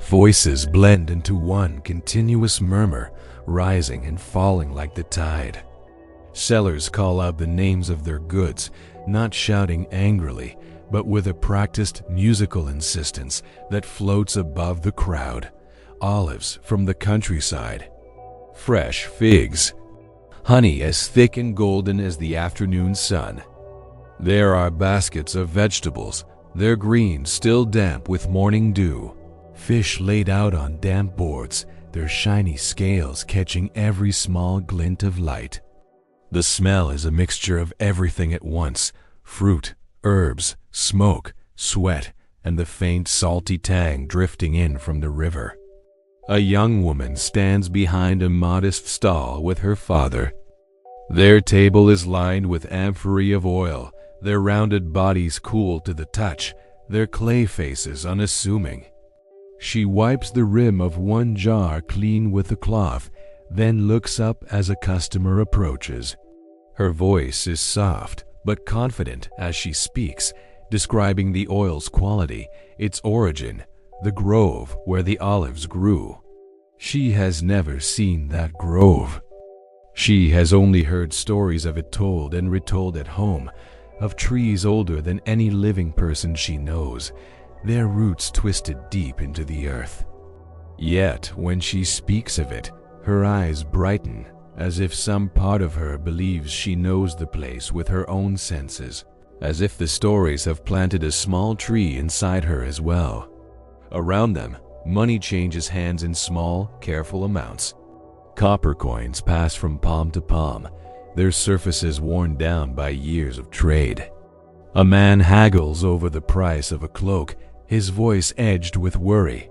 Voices blend into one continuous murmur, rising and falling like the tide. Sellers call out the names of their goods, not shouting angrily, but with a practiced musical insistence that floats above the crowd. Olives from the countryside, fresh figs, honey as thick and golden as the afternoon sun. There are baskets of vegetables, their green still damp with morning dew. Fish laid out on damp boards, their shiny scales catching every small glint of light. The smell is a mixture of everything at once: fruit, herbs, smoke, sweat, and the faint salty tang drifting in from the river. A young woman stands behind a modest stall with her father. Their table is lined with amphorae of oil, their rounded bodies cool to the touch, their clay faces unassuming. She wipes the rim of one jar clean with a cloth, then looks up as a customer approaches. Her voice is soft but confident as she speaks, describing the oil's quality, its origin, the grove where the olives grew. She has never seen that grove. She has only heard stories of it told and retold at home, of trees older than any living person she knows, their roots twisted deep into the earth. Yet when she speaks of it, her eyes brighten, as if some part of her believes she knows the place with her own senses, as if the stories have planted a small tree inside her as well. Around them, money changes hands in small, careful amounts. Copper coins pass from palm to palm, their surfaces worn down by years of trade. A man haggles over the price of a cloak, his voice edged with worry.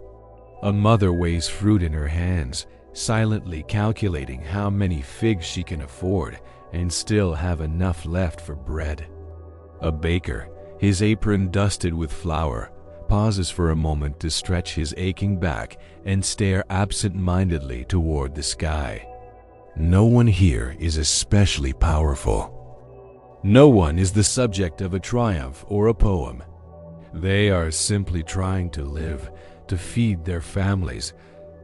A mother weighs fruit in her hands, silently calculating how many figs she can afford and still have enough left for bread. A baker, his apron dusted with flour, pauses for a moment to stretch his aching back and stare absent-mindedly toward the sky. No one here is especially powerful. No one is the subject of a triumph or a poem. They are simply trying to live, to feed their families,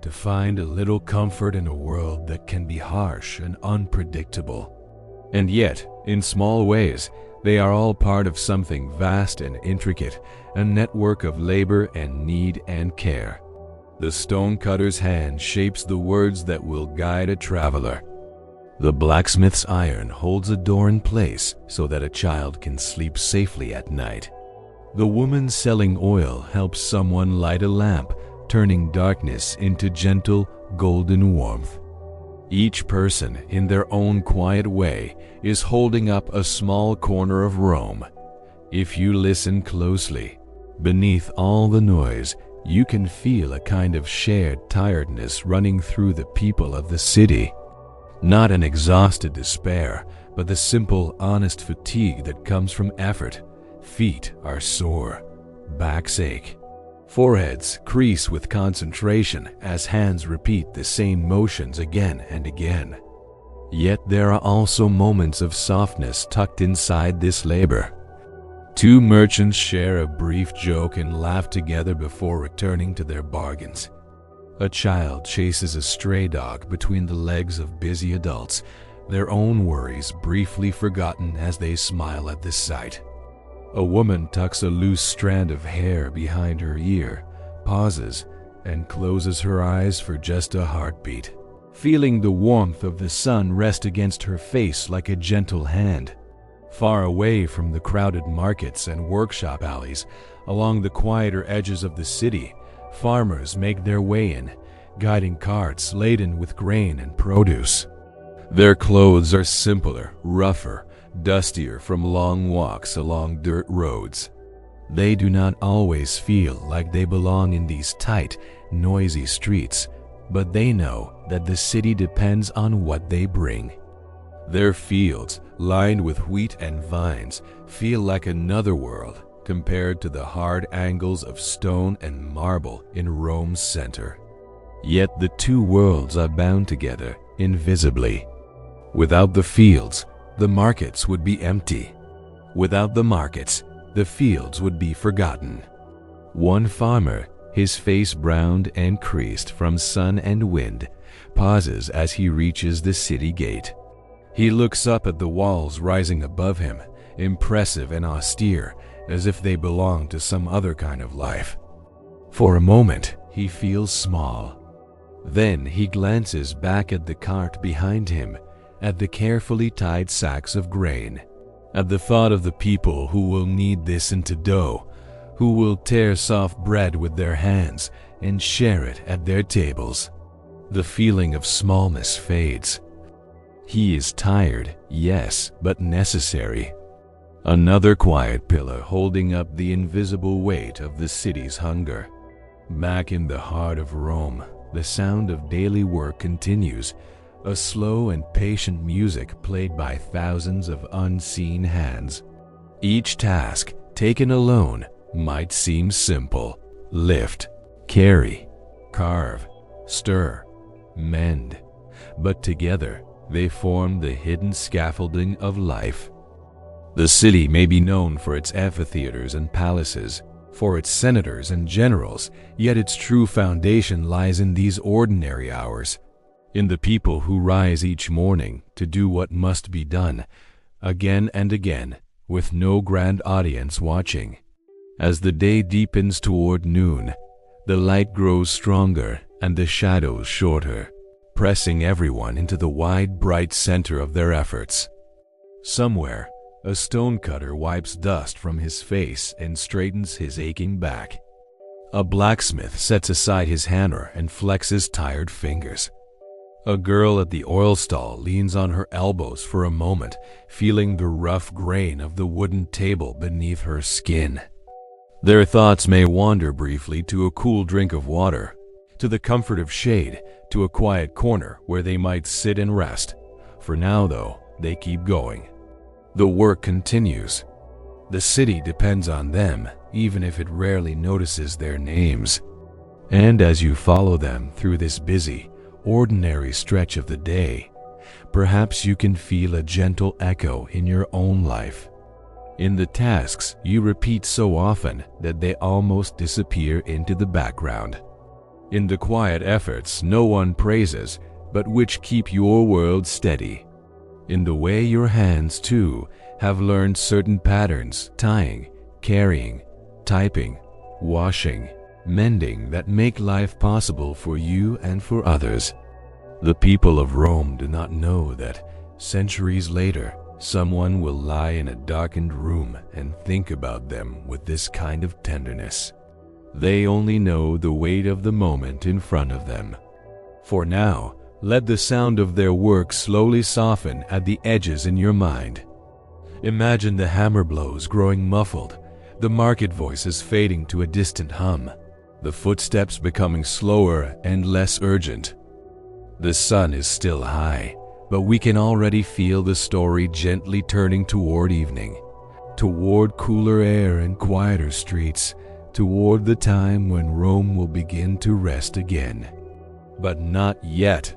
to find a little comfort in a world that can be harsh and unpredictable. And yet, in small ways, they are all part of something vast and intricate, a network of labor and need and care. The stonecutter's hand shapes the words that will guide a traveler. The blacksmith's iron holds a door in place so that a child can sleep safely at night. The woman selling oil helps someone light a lamp, turning darkness into gentle, golden warmth. Each person, in their own quiet way, is holding up a small corner of Rome. If you listen closely, beneath all the noise, you can feel a kind of shared tiredness running through the people of the city. Not an exhausted despair, but the simple, honest fatigue that comes from effort. Feet are sore, backs ache, foreheads crease with concentration as hands repeat the same motions again and again. Yet there are also moments of softness tucked inside this labor. Two merchants share a brief joke and laugh together before returning to their bargains. A child chases a stray dog between the legs of busy adults, their own worries briefly forgotten as they smile at the sight. A woman tucks a loose strand of hair behind her ear, pauses, and closes her eyes for just a heartbeat, feeling the warmth of the sun rest against her face like a gentle hand. Far away from the crowded markets and workshop alleys, along the quieter edges of the city, farmers make their way in, guiding carts laden with grain and produce. Their clothes are simpler, rougher, dustier from long walks along dirt roads. They do not always feel like they belong in these tight, noisy streets, but they know that the city depends on what they bring. Their fields, lined with wheat and vines, feel like another world compared to the hard angles of stone and marble in Rome's center. Yet the two worlds are bound together invisibly. Without the fields, the markets would be empty. Without the markets, the fields would be forgotten. One farmer, his face browned and creased from sun and wind, pauses as he reaches the city gate. He looks up at the walls rising above him, impressive and austere, as if they belong to some other kind of life. For a moment, he feels small. Then he glances back at the cart behind him, at the carefully tied sacks of grain, at the thought of the people who will knead this into dough, who will tear soft bread with their hands and share it at their tables. The feeling of smallness fades. He is tired, yes, but necessary. Another quiet pillar holding up the invisible weight of the city's hunger. Back in the heart of Rome, the sound of daily work continues, a slow and patient music played by thousands of unseen hands. Each task, taken alone, might seem simple. Lift, carry, carve, stir, mend. But together, they form the hidden scaffolding of life. The city may be known for its amphitheaters and palaces, for its senators and generals, yet its true foundation lies in these ordinary hours, in the people who rise each morning to do what must be done, again and again, with no grand audience watching. As the day deepens toward noon, the light grows stronger and the shadows shorter, pressing everyone into the wide, bright center of their efforts. Somewhere, a stonecutter wipes dust from his face and straightens his aching back. A blacksmith sets aside his hammer and flexes tired fingers. A girl at the oil stall leans on her elbows for a moment, feeling the rough grain of the wooden table beneath her skin. Their thoughts may wander briefly to a cool drink of water, to the comfort of shade, to a quiet corner where they might sit and rest. For now, though, they keep going. The work continues. The city depends on them, even if it rarely notices their names. And as you follow them through this busy, ordinary stretch of the day, perhaps you can feel a gentle echo in your own life. In the tasks you repeat so often that they almost disappear into the background. In the quiet efforts no one praises, but which keep your world steady. In the way your hands, too, have learned certain patterns, tying, carrying, typing, washing, mending that make life possible for you and for others. The people of Rome do not know that, centuries later, someone will lie in a darkened room and think about them with this kind of tenderness. They only know the weight of the moment in front of them. For now, let the sound of their work slowly soften at the edges in your mind. Imagine the hammer blows growing muffled, the market voices fading to a distant hum, the footsteps becoming slower and less urgent. The sun is still high, but we can already feel the story gently turning toward evening, toward cooler air and quieter streets, toward the time when Rome will begin to rest again. But not yet.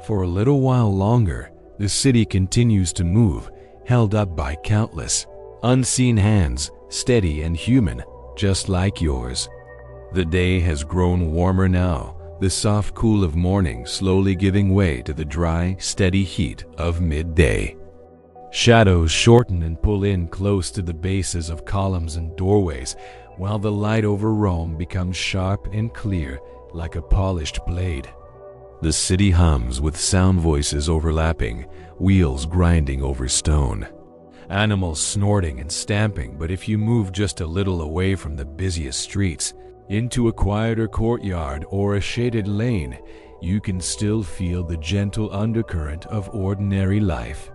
For a little while longer, the city continues to move, held up by countless, unseen hands, steady and human, just like yours. The day has grown warmer now, the soft cool of morning slowly giving way to the dry, steady heat of midday. Shadows shorten and pull in close to the bases of columns and doorways, while the light over Rome becomes sharp and clear like a polished blade. The city hums with sound voices overlapping, wheels grinding over stone, animals snorting and stamping. But if you move just a little away from the busiest streets, into a quieter courtyard or a shaded lane, you can still feel the gentle undercurrent of ordinary life.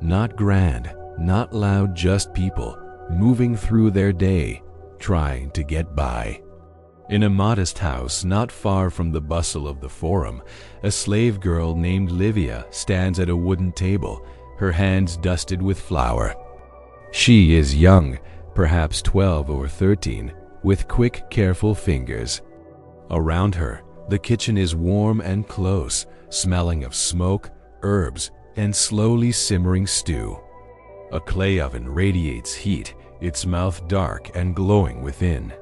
Not grand, not loud, just people moving through their day, trying to get by. In a modest house not far from the bustle of the Forum, a slave girl named Livia stands at a wooden table, her hands dusted with flour. She is young, perhaps 12 or 13, with quick, careful fingers. Around her, the kitchen is warm and close, smelling of smoke, herbs, and slowly simmering stew. A clay oven radiates heat, its mouth dark and glowing within.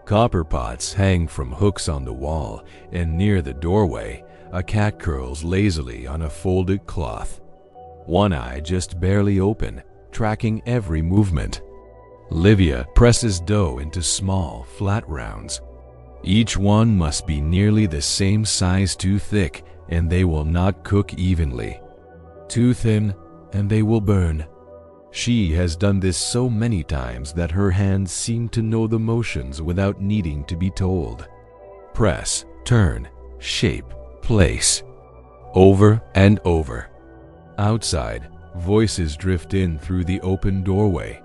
Copper pots hang from hooks on the wall, and near the doorway, a cat curls lazily on a folded cloth. One eye just barely open, tracking every movement. Livia presses dough into small, flat rounds. Each one must be nearly the same size, too thick, and they will not cook evenly. Too thin, and they will burn. She has done this so many times that her hands seem to know the motions without needing to be told. Press, turn, shape, place. Over and over. Outside, voices drift in through the open doorway.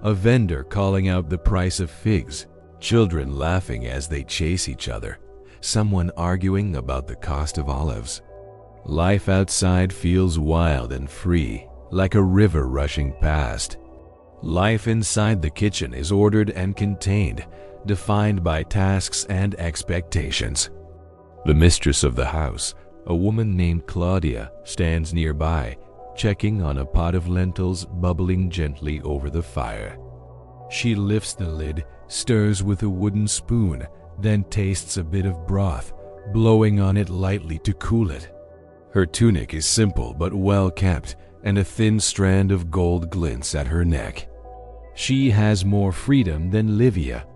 A vendor calling out the price of figs. Children laughing as they chase each other. Someone arguing about the cost of olives. Life outside feels wild and free, like a river rushing past. Life inside the kitchen is ordered and contained, defined by tasks and expectations. The mistress of the house, a woman named Claudia, stands nearby, checking on a pot of lentils bubbling gently over the fire. She lifts the lid, stirs with a wooden spoon, then tastes a bit of broth, blowing on it lightly to cool it. Her tunic is simple but well kept, and a thin strand of gold glints at her neck. She has more freedom than Livia,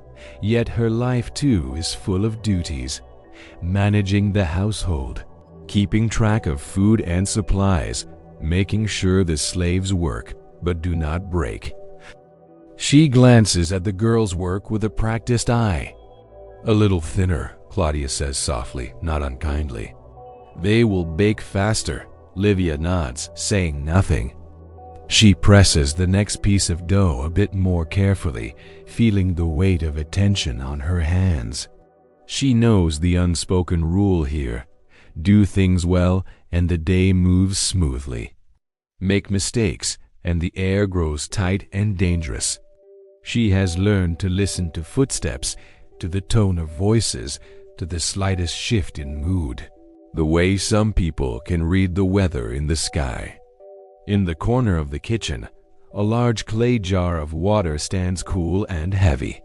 yet her life too is full of duties. Managing the household, keeping track of food and supplies, making sure the slaves work but do not break. She glances at the girls' work with a practiced eye. "A little thinner," Claudia says softly, not unkindly. "They will bake faster," Livia nods, saying nothing. She presses the next piece of dough a bit more carefully, feeling the weight of attention on her hands. She knows the unspoken rule here: do things well and the day moves smoothly. Make mistakes and the air grows tight and dangerous. She has learned to listen to footsteps, to the tone of voices, to the slightest shift in mood, the way some people can read the weather in the sky. In the corner of the kitchen, a large clay jar of water stands cool and heavy.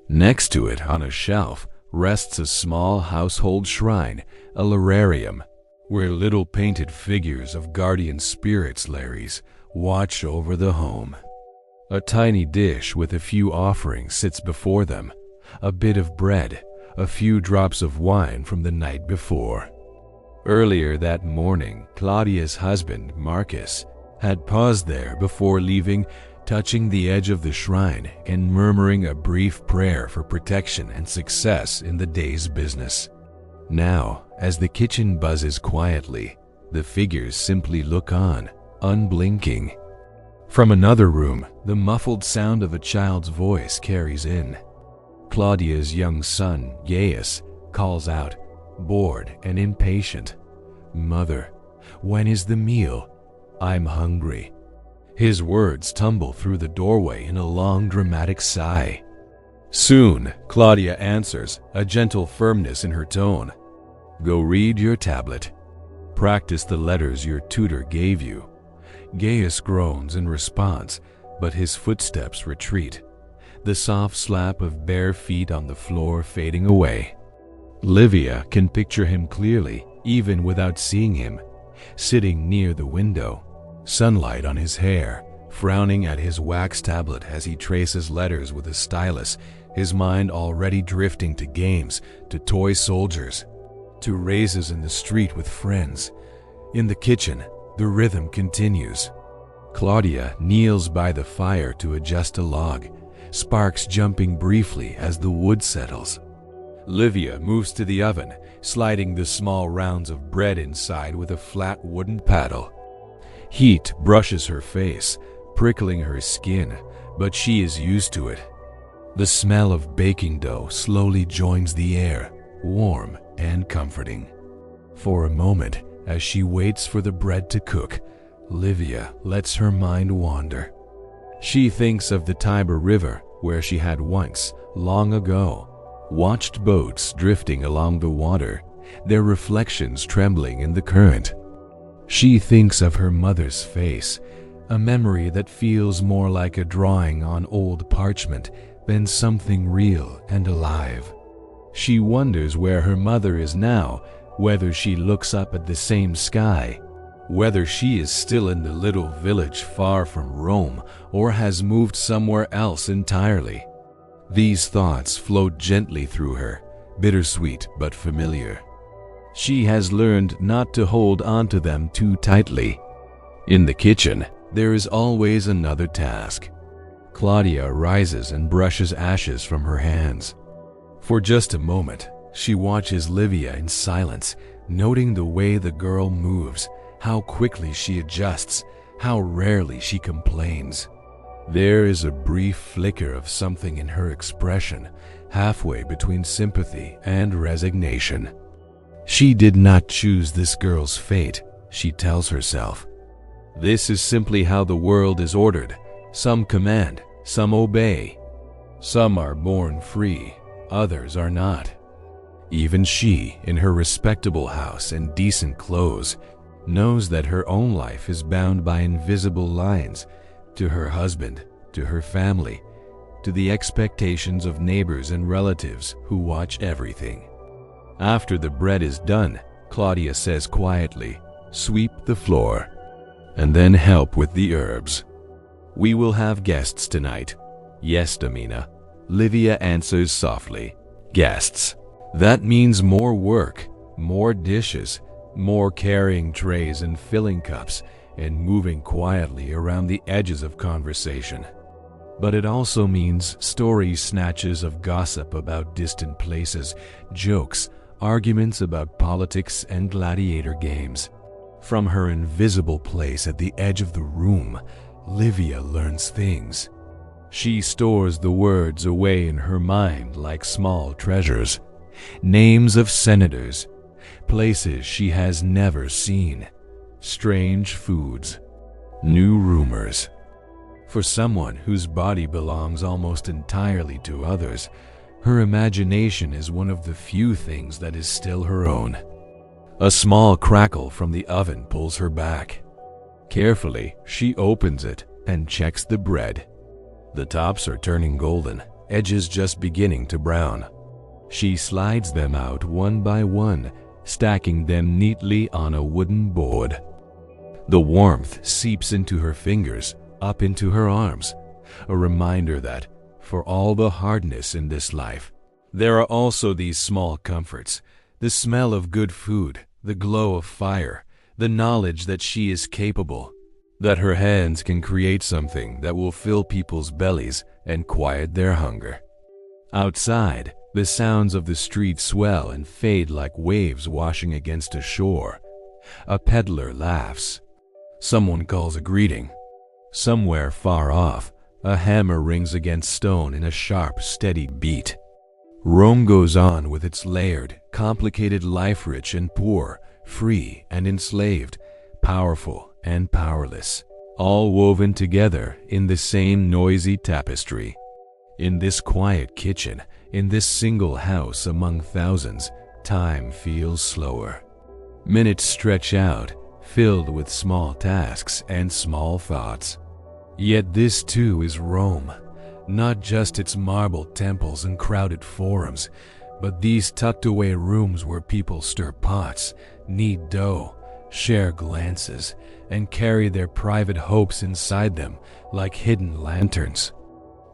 Next to it, on a shelf, rests a small household shrine, a lararium, where little painted figures of guardian spirits Lares watch over the home. A tiny dish with a few offerings sits before them, a bit of bread, a few drops of wine from the night before. Earlier that morning, Claudia's husband, Marcus, had paused there before leaving, touching the edge of the shrine and murmuring a brief prayer for protection and success in the day's business. Now, as the kitchen buzzes quietly, the figures simply look on, unblinking. From another room, the muffled sound of a child's voice carries in. Claudia's young son, Gaius, calls out, bored and impatient, "Mother, when is the meal? I'm hungry." His words tumble through the doorway in a long, dramatic sigh. Soon, Claudia answers, a gentle firmness in her tone. "Go read your tablet. Practice the letters your tutor gave you." Gaius groans in response, but his footsteps retreat, the soft slap of bare feet on the floor fading away. Livia can picture him clearly, even without seeing him, sitting near the window, sunlight on his hair, frowning at his wax tablet as he traces letters with a stylus, his mind already drifting to games, to toy soldiers, to races in the street with friends. In the kitchen, the rhythm continues. Claudia kneels by the fire to adjust a log, sparks jumping briefly as the wood settles. Livia moves to the oven, sliding the small rounds of bread inside with a flat wooden paddle. Heat brushes her face, prickling her skin, but she is used to it. The smell of baking dough slowly joins the air, warm and comforting. For a moment, as she waits for the bread to cook, Livia lets her mind wander. She thinks of the Tiber River, where she had once, long ago, watched boats drifting along the water, their reflections trembling in the current. She thinks of her mother's face, a memory that feels more like a drawing on old parchment been something real and alive. She wonders where her mother is now, whether she looks up at the same sky, whether she is still in the little village far from Rome or has moved somewhere else entirely. These thoughts float gently through her, bittersweet but familiar. She has learned not to hold on to them too tightly. In the kitchen, there is always another task. Claudia rises and brushes ashes from her hands. For just a moment, she watches Livia in silence, noting the way the girl moves, how quickly she adjusts, how rarely she complains. There is a brief flicker of something in her expression, halfway between sympathy and resignation. She did not choose this girl's fate, she tells herself. This is simply how the world is ordered. Some command, some obey. Some are born free, others are not. Even she, in her respectable house and decent clothes, knows that her own life is bound by invisible lines to her husband, to her family, to the expectations of neighbors and relatives who watch everything. After the bread is done, Claudia says quietly, "Sweep the floor, and then help with the herbs. We will have guests tonight." "Yes, Domina," Livia answers softly. "Guests. That means more work, more dishes, more carrying trays and filling cups, and moving quietly around the edges of conversation. But it also means story snatches of gossip about distant places, jokes, arguments about politics and gladiator games. From her invisible place at the edge of the room, Livia learns things. She stores the words away in her mind like small treasures. Names of senators, places she has never seen, strange foods, new rumors. For someone whose body belongs almost entirely to others, her imagination is one of the few things that is still her own. A small crackle from the oven pulls her back. Carefully, she opens it and checks the bread. The tops are turning golden, edges just beginning to brown. She slides them out one by one, stacking them neatly on a wooden board. The warmth seeps into her fingers, up into her arms, a reminder that, for all the hardness in this life, there are also these small comforts, the smell of good food, the glow of fire, the knowledge that she is capable, that her hands can create something that will fill people's bellies and quiet their hunger. Outside, the sounds of the street swell and fade like waves washing against a shore. A peddler laughs. Someone calls a greeting. Somewhere far off, a hammer rings against stone in a sharp, steady beat. Rome goes on with its layered, complicated life, rich and poor, free and enslaved, powerful and powerless, all woven together in the same noisy tapestry. In this quiet kitchen, in this single house among thousands, time feels slower. Minutes stretch out, filled with small tasks and small thoughts. Yet this too is Rome, not just its marble temples and crowded forums, but these tucked away rooms where people stir pots, knead dough, share glances, and carry their private hopes inside them like hidden lanterns.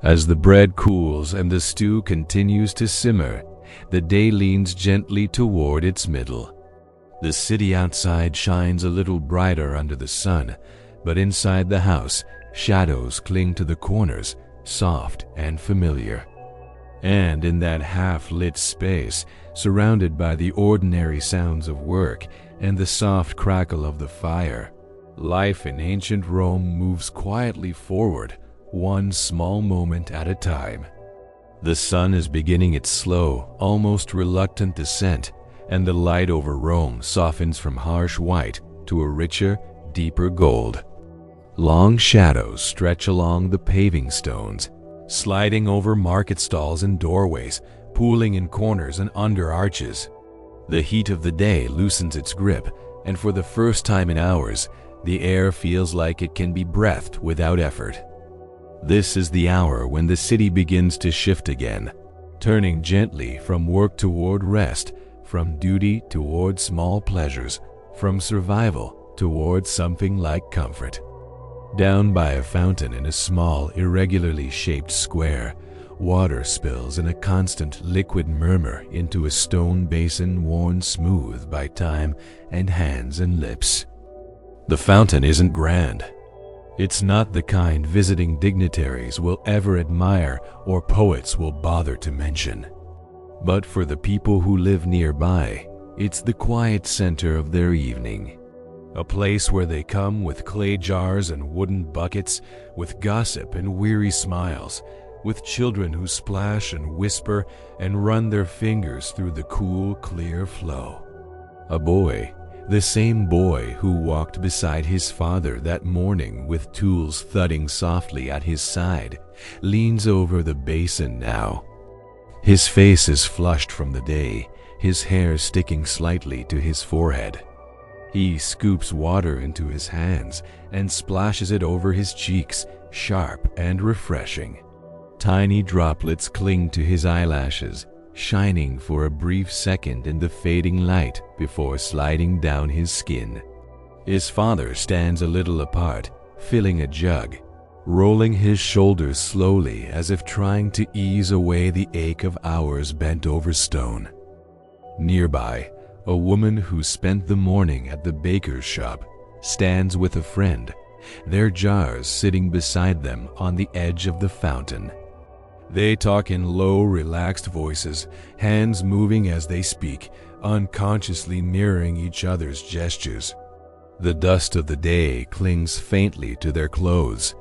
As the bread cools and the stew continues to simmer, the day leans gently toward its middle. The city outside shines a little brighter under the sun, but inside the house, shadows cling to the corners, soft and familiar. And in that half-lit space, surrounded by the ordinary sounds of work and the soft crackle of the fire, life in ancient Rome moves quietly forward, one small moment at a time. The sun is beginning its slow, almost reluctant descent, and the light over Rome softens from harsh white to a richer, deeper gold. Long shadows stretch along the paving stones, sliding over market stalls and doorways, pooling in corners and under arches. The heat of the day loosens its grip, and for the first time in hours, the air feels like it can be breathed without effort. This is the hour when the city begins to shift again, turning gently from work toward rest, from duty toward small pleasures, from survival toward something like comfort. Down by a fountain in a small, irregularly shaped square, water spills in a constant liquid murmur into a stone basin worn smooth by time and hands and lips. The fountain isn't grand. It's not the kind visiting dignitaries will ever admire or poets will bother to mention. But for the people who live nearby, it's the quiet center of their evening. A place where they come with clay jars and wooden buckets, with gossip and weary smiles, with children who splash and whisper and run their fingers through the cool, clear flow. A boy, the same boy who walked beside his father that morning with tools thudding softly at his side, leans over the basin now. His face is flushed from the day, his hair sticking slightly to his forehead. He scoops water into his hands and splashes it over his cheeks, sharp and refreshing. Tiny droplets cling to his eyelashes, shining for a brief second in the fading light before sliding down his skin. His father stands a little apart, filling a jug, rolling his shoulders slowly as if trying to ease away the ache of hours bent over stone. Nearby, a woman who spent the morning at the baker's shop stands with a friend, their jars sitting beside them on the edge of the fountain. They talk in low, relaxed voices, hands moving as they speak, unconsciously mirroring each other's gestures. The dust of the day clings faintly to their clothes,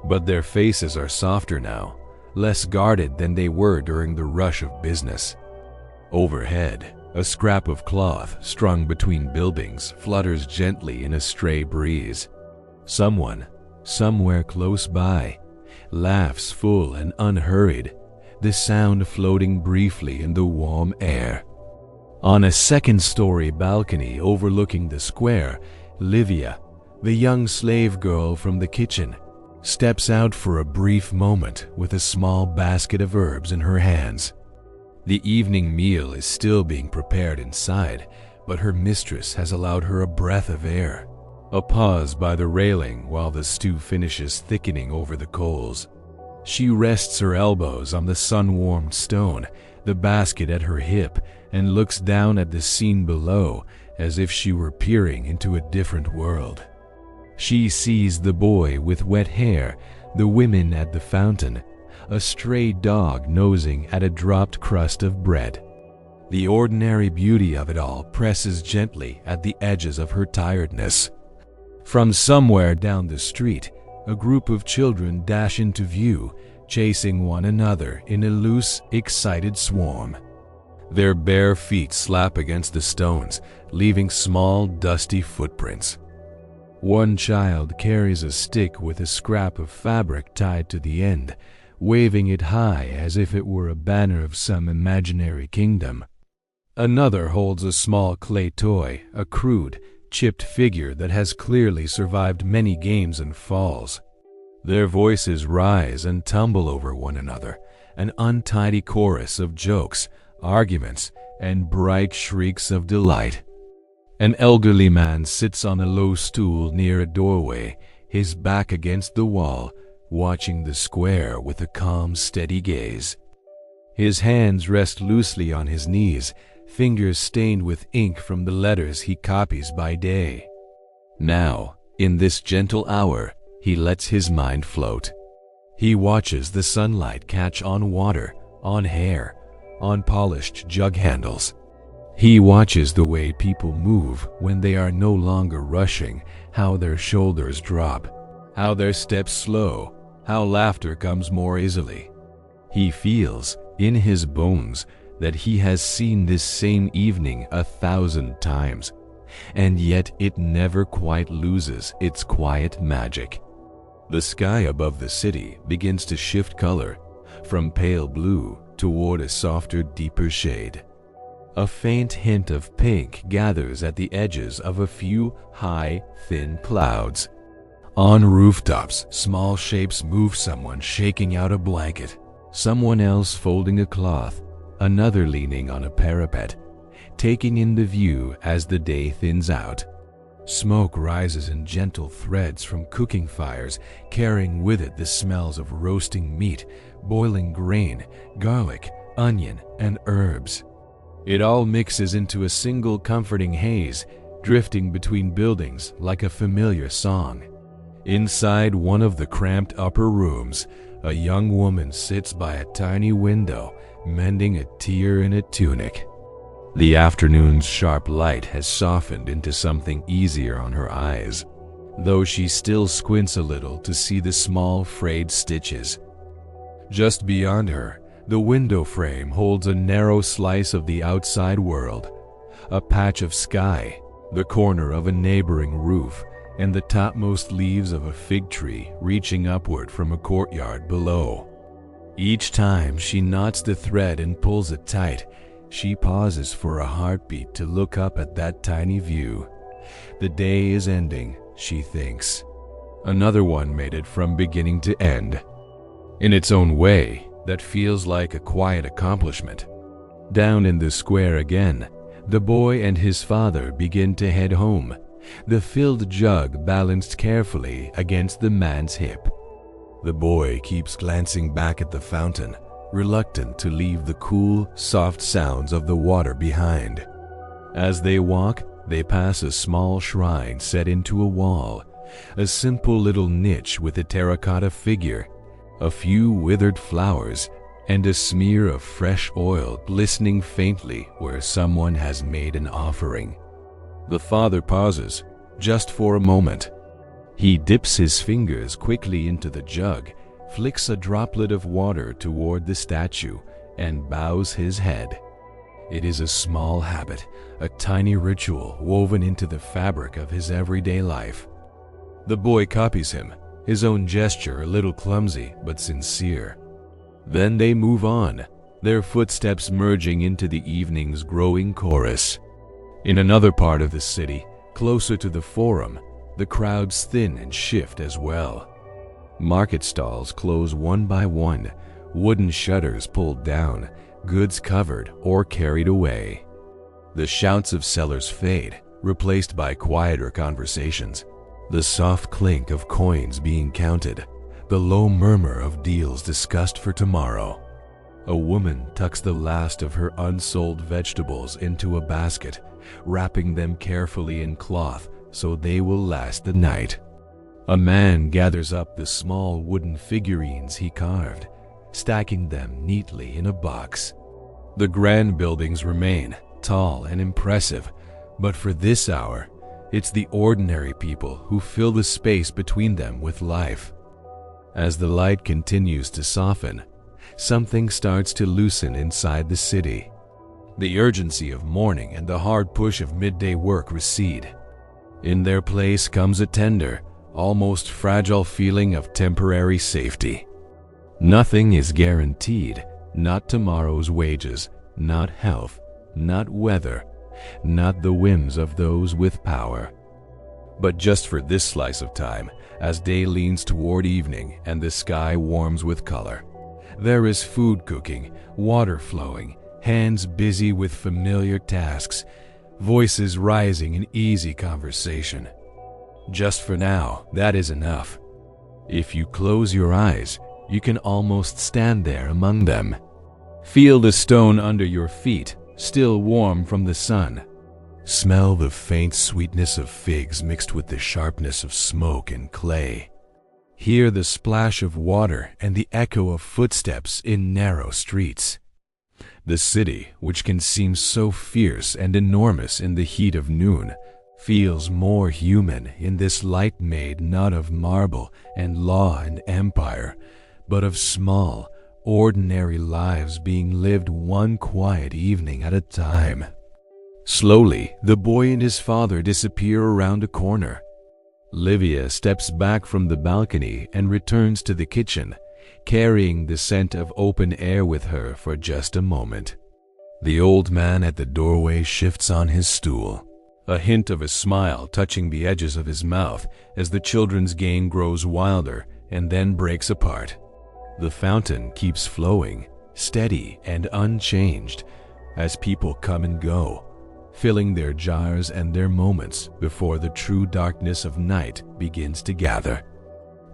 but their faces are softer now, less guarded than they were during the rush of business. Overhead, a scrap of cloth strung between buildings flutters gently in a stray breeze. Someone, somewhere close by, laughs full and unhurried, the sound floating briefly in the warm air. On a second-story balcony overlooking the square, Livia, the young slave girl from the kitchen, steps out for a brief moment with a small basket of herbs in her hands. The evening meal is still being prepared inside, but her mistress has allowed her a breath of air. A pause by the railing while the stew finishes thickening over the coals. She rests her elbows on the sun-warmed stone, the basket at her hip, and looks down at the scene below as if she were peering into a different world. She sees the boy with wet hair, the women at the fountain, a stray dog nosing at a dropped crust of bread. The ordinary beauty of it all presses gently at the edges of her tiredness. From somewhere down the street, a group of children dash into view, chasing one another in a loose, excited swarm. Their bare feet slap against the stones, leaving small, dusty footprints. One child carries a stick with a scrap of fabric tied to the end, waving it high as if it were a banner of some imaginary kingdom. Another holds a small clay toy, a crude, chipped figure that has clearly survived many games and falls. Their voices rise and tumble over one another, an untidy chorus of jokes, arguments, and bright shrieks of delight. An elderly man sits on a low stool near a doorway, his back against the wall, watching the square with a calm, steady gaze. His hands rest loosely on his knees, fingers stained with ink from the letters he copies by day. Now, in this gentle hour, he lets his mind float. He watches the sunlight catch on water, on hair, on polished jug handles. He watches the way people move when they are no longer rushing, how their shoulders drop, how their steps slow, how laughter comes more easily. He feels, in his bones, that he has seen this same evening 1,000 times, and yet it never quite loses its quiet magic. The sky above the city begins to shift color, from pale blue toward a softer, deeper shade. A faint hint of pink gathers at the edges of a few high, thin clouds. On rooftops, small shapes move, someone shaking out a blanket, someone else folding a cloth, another leaning on a parapet, taking in the view as the day thins out. Smoke rises in gentle threads from cooking fires, carrying with it the smells of roasting meat, boiling grain, garlic, onion, and herbs. It all mixes into a single comforting haze, drifting between buildings like a familiar song. Inside one of the cramped upper rooms, a young woman sits by a tiny window, mending a tear in a tunic. The afternoon's sharp light has softened into something easier on her eyes, though she still squints a little to see the small frayed stitches. Just beyond her, the window frame holds a narrow slice of the outside world, a patch of sky, the corner of a neighboring roof, and the topmost leaves of a fig tree reaching upward from a courtyard below. Each time she knots the thread and pulls it tight, she pauses for a heartbeat to look up at that tiny view. The day is ending, she thinks. Another one made it from beginning to end. In its own way, that feels like a quiet accomplishment. Down in the square again, the boy and his father begin to head home, the filled jug balanced carefully against the man's hip. The boy keeps glancing back at the fountain, reluctant to leave the cool, soft sounds of the water behind. As they walk, they pass a small shrine set into a wall, a simple little niche with a terracotta figure, a few withered flowers, and a smear of fresh oil glistening faintly where someone has made an offering. The father pauses, just for a moment. He dips his fingers quickly into the jug, flicks a droplet of water toward the statue, and bows his head. It is a small habit, a tiny ritual woven into the fabric of his everyday life. The boy copies him, his own gesture a little clumsy but sincere. Then they move on, their footsteps merging into the evening's growing chorus. In another part of the city, closer to the Forum, the crowds thin and shift as well. Market stalls close one by one, wooden shutters pulled down, goods covered or carried away. The shouts of sellers fade, replaced by quieter conversations, the soft clink of coins being counted, the low murmur of deals discussed for tomorrow. A woman tucks the last of her unsold vegetables into a basket, wrapping them carefully in cloth so they will last the night. A man gathers up the small wooden figurines he carved, stacking them neatly in a box. The grand buildings remain, tall and impressive, but for this hour, it's the ordinary people who fill the space between them with life. As the light continues to soften, something starts to loosen inside the city. The urgency of morning and the hard push of midday work recede. In their place comes a tender, almost fragile feeling of temporary safety. Nothing is guaranteed, not tomorrow's wages, not health, not weather, not the whims of those with power. But just for this slice of time, as day leans toward evening and the sky warms with color, there is food cooking, water flowing, hands busy with familiar tasks, voices rising in easy conversation. Just for now, that is enough. If you close your eyes, you can almost stand there among them. Feel the stone under your feet, still warm from the sun. Smell the faint sweetness of figs mixed with the sharpness of smoke and clay. Hear the splash of water and the echo of footsteps in narrow streets. The city, which can seem so fierce and enormous in the heat of noon, feels more human in this light made not of marble and law and empire, but of small, ordinary lives being lived one quiet evening at a time. Slowly, the boy and his father disappear around a corner. Livia steps back from the balcony and returns to the kitchen, carrying the scent of open air with her for just a moment. The old man at the doorway shifts on his stool. a hint of a smile touching the edges of his mouth as the children's game grows wilder and then breaks apart. The fountain keeps flowing, steady and unchanged, as people come and go, filling their jars and their moments before the true darkness of night begins to gather.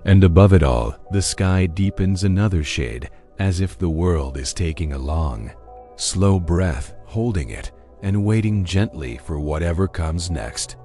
And above it all, the sky deepens another shade, as if the world is taking a long, slow breath, holding it and waiting gently for whatever comes next.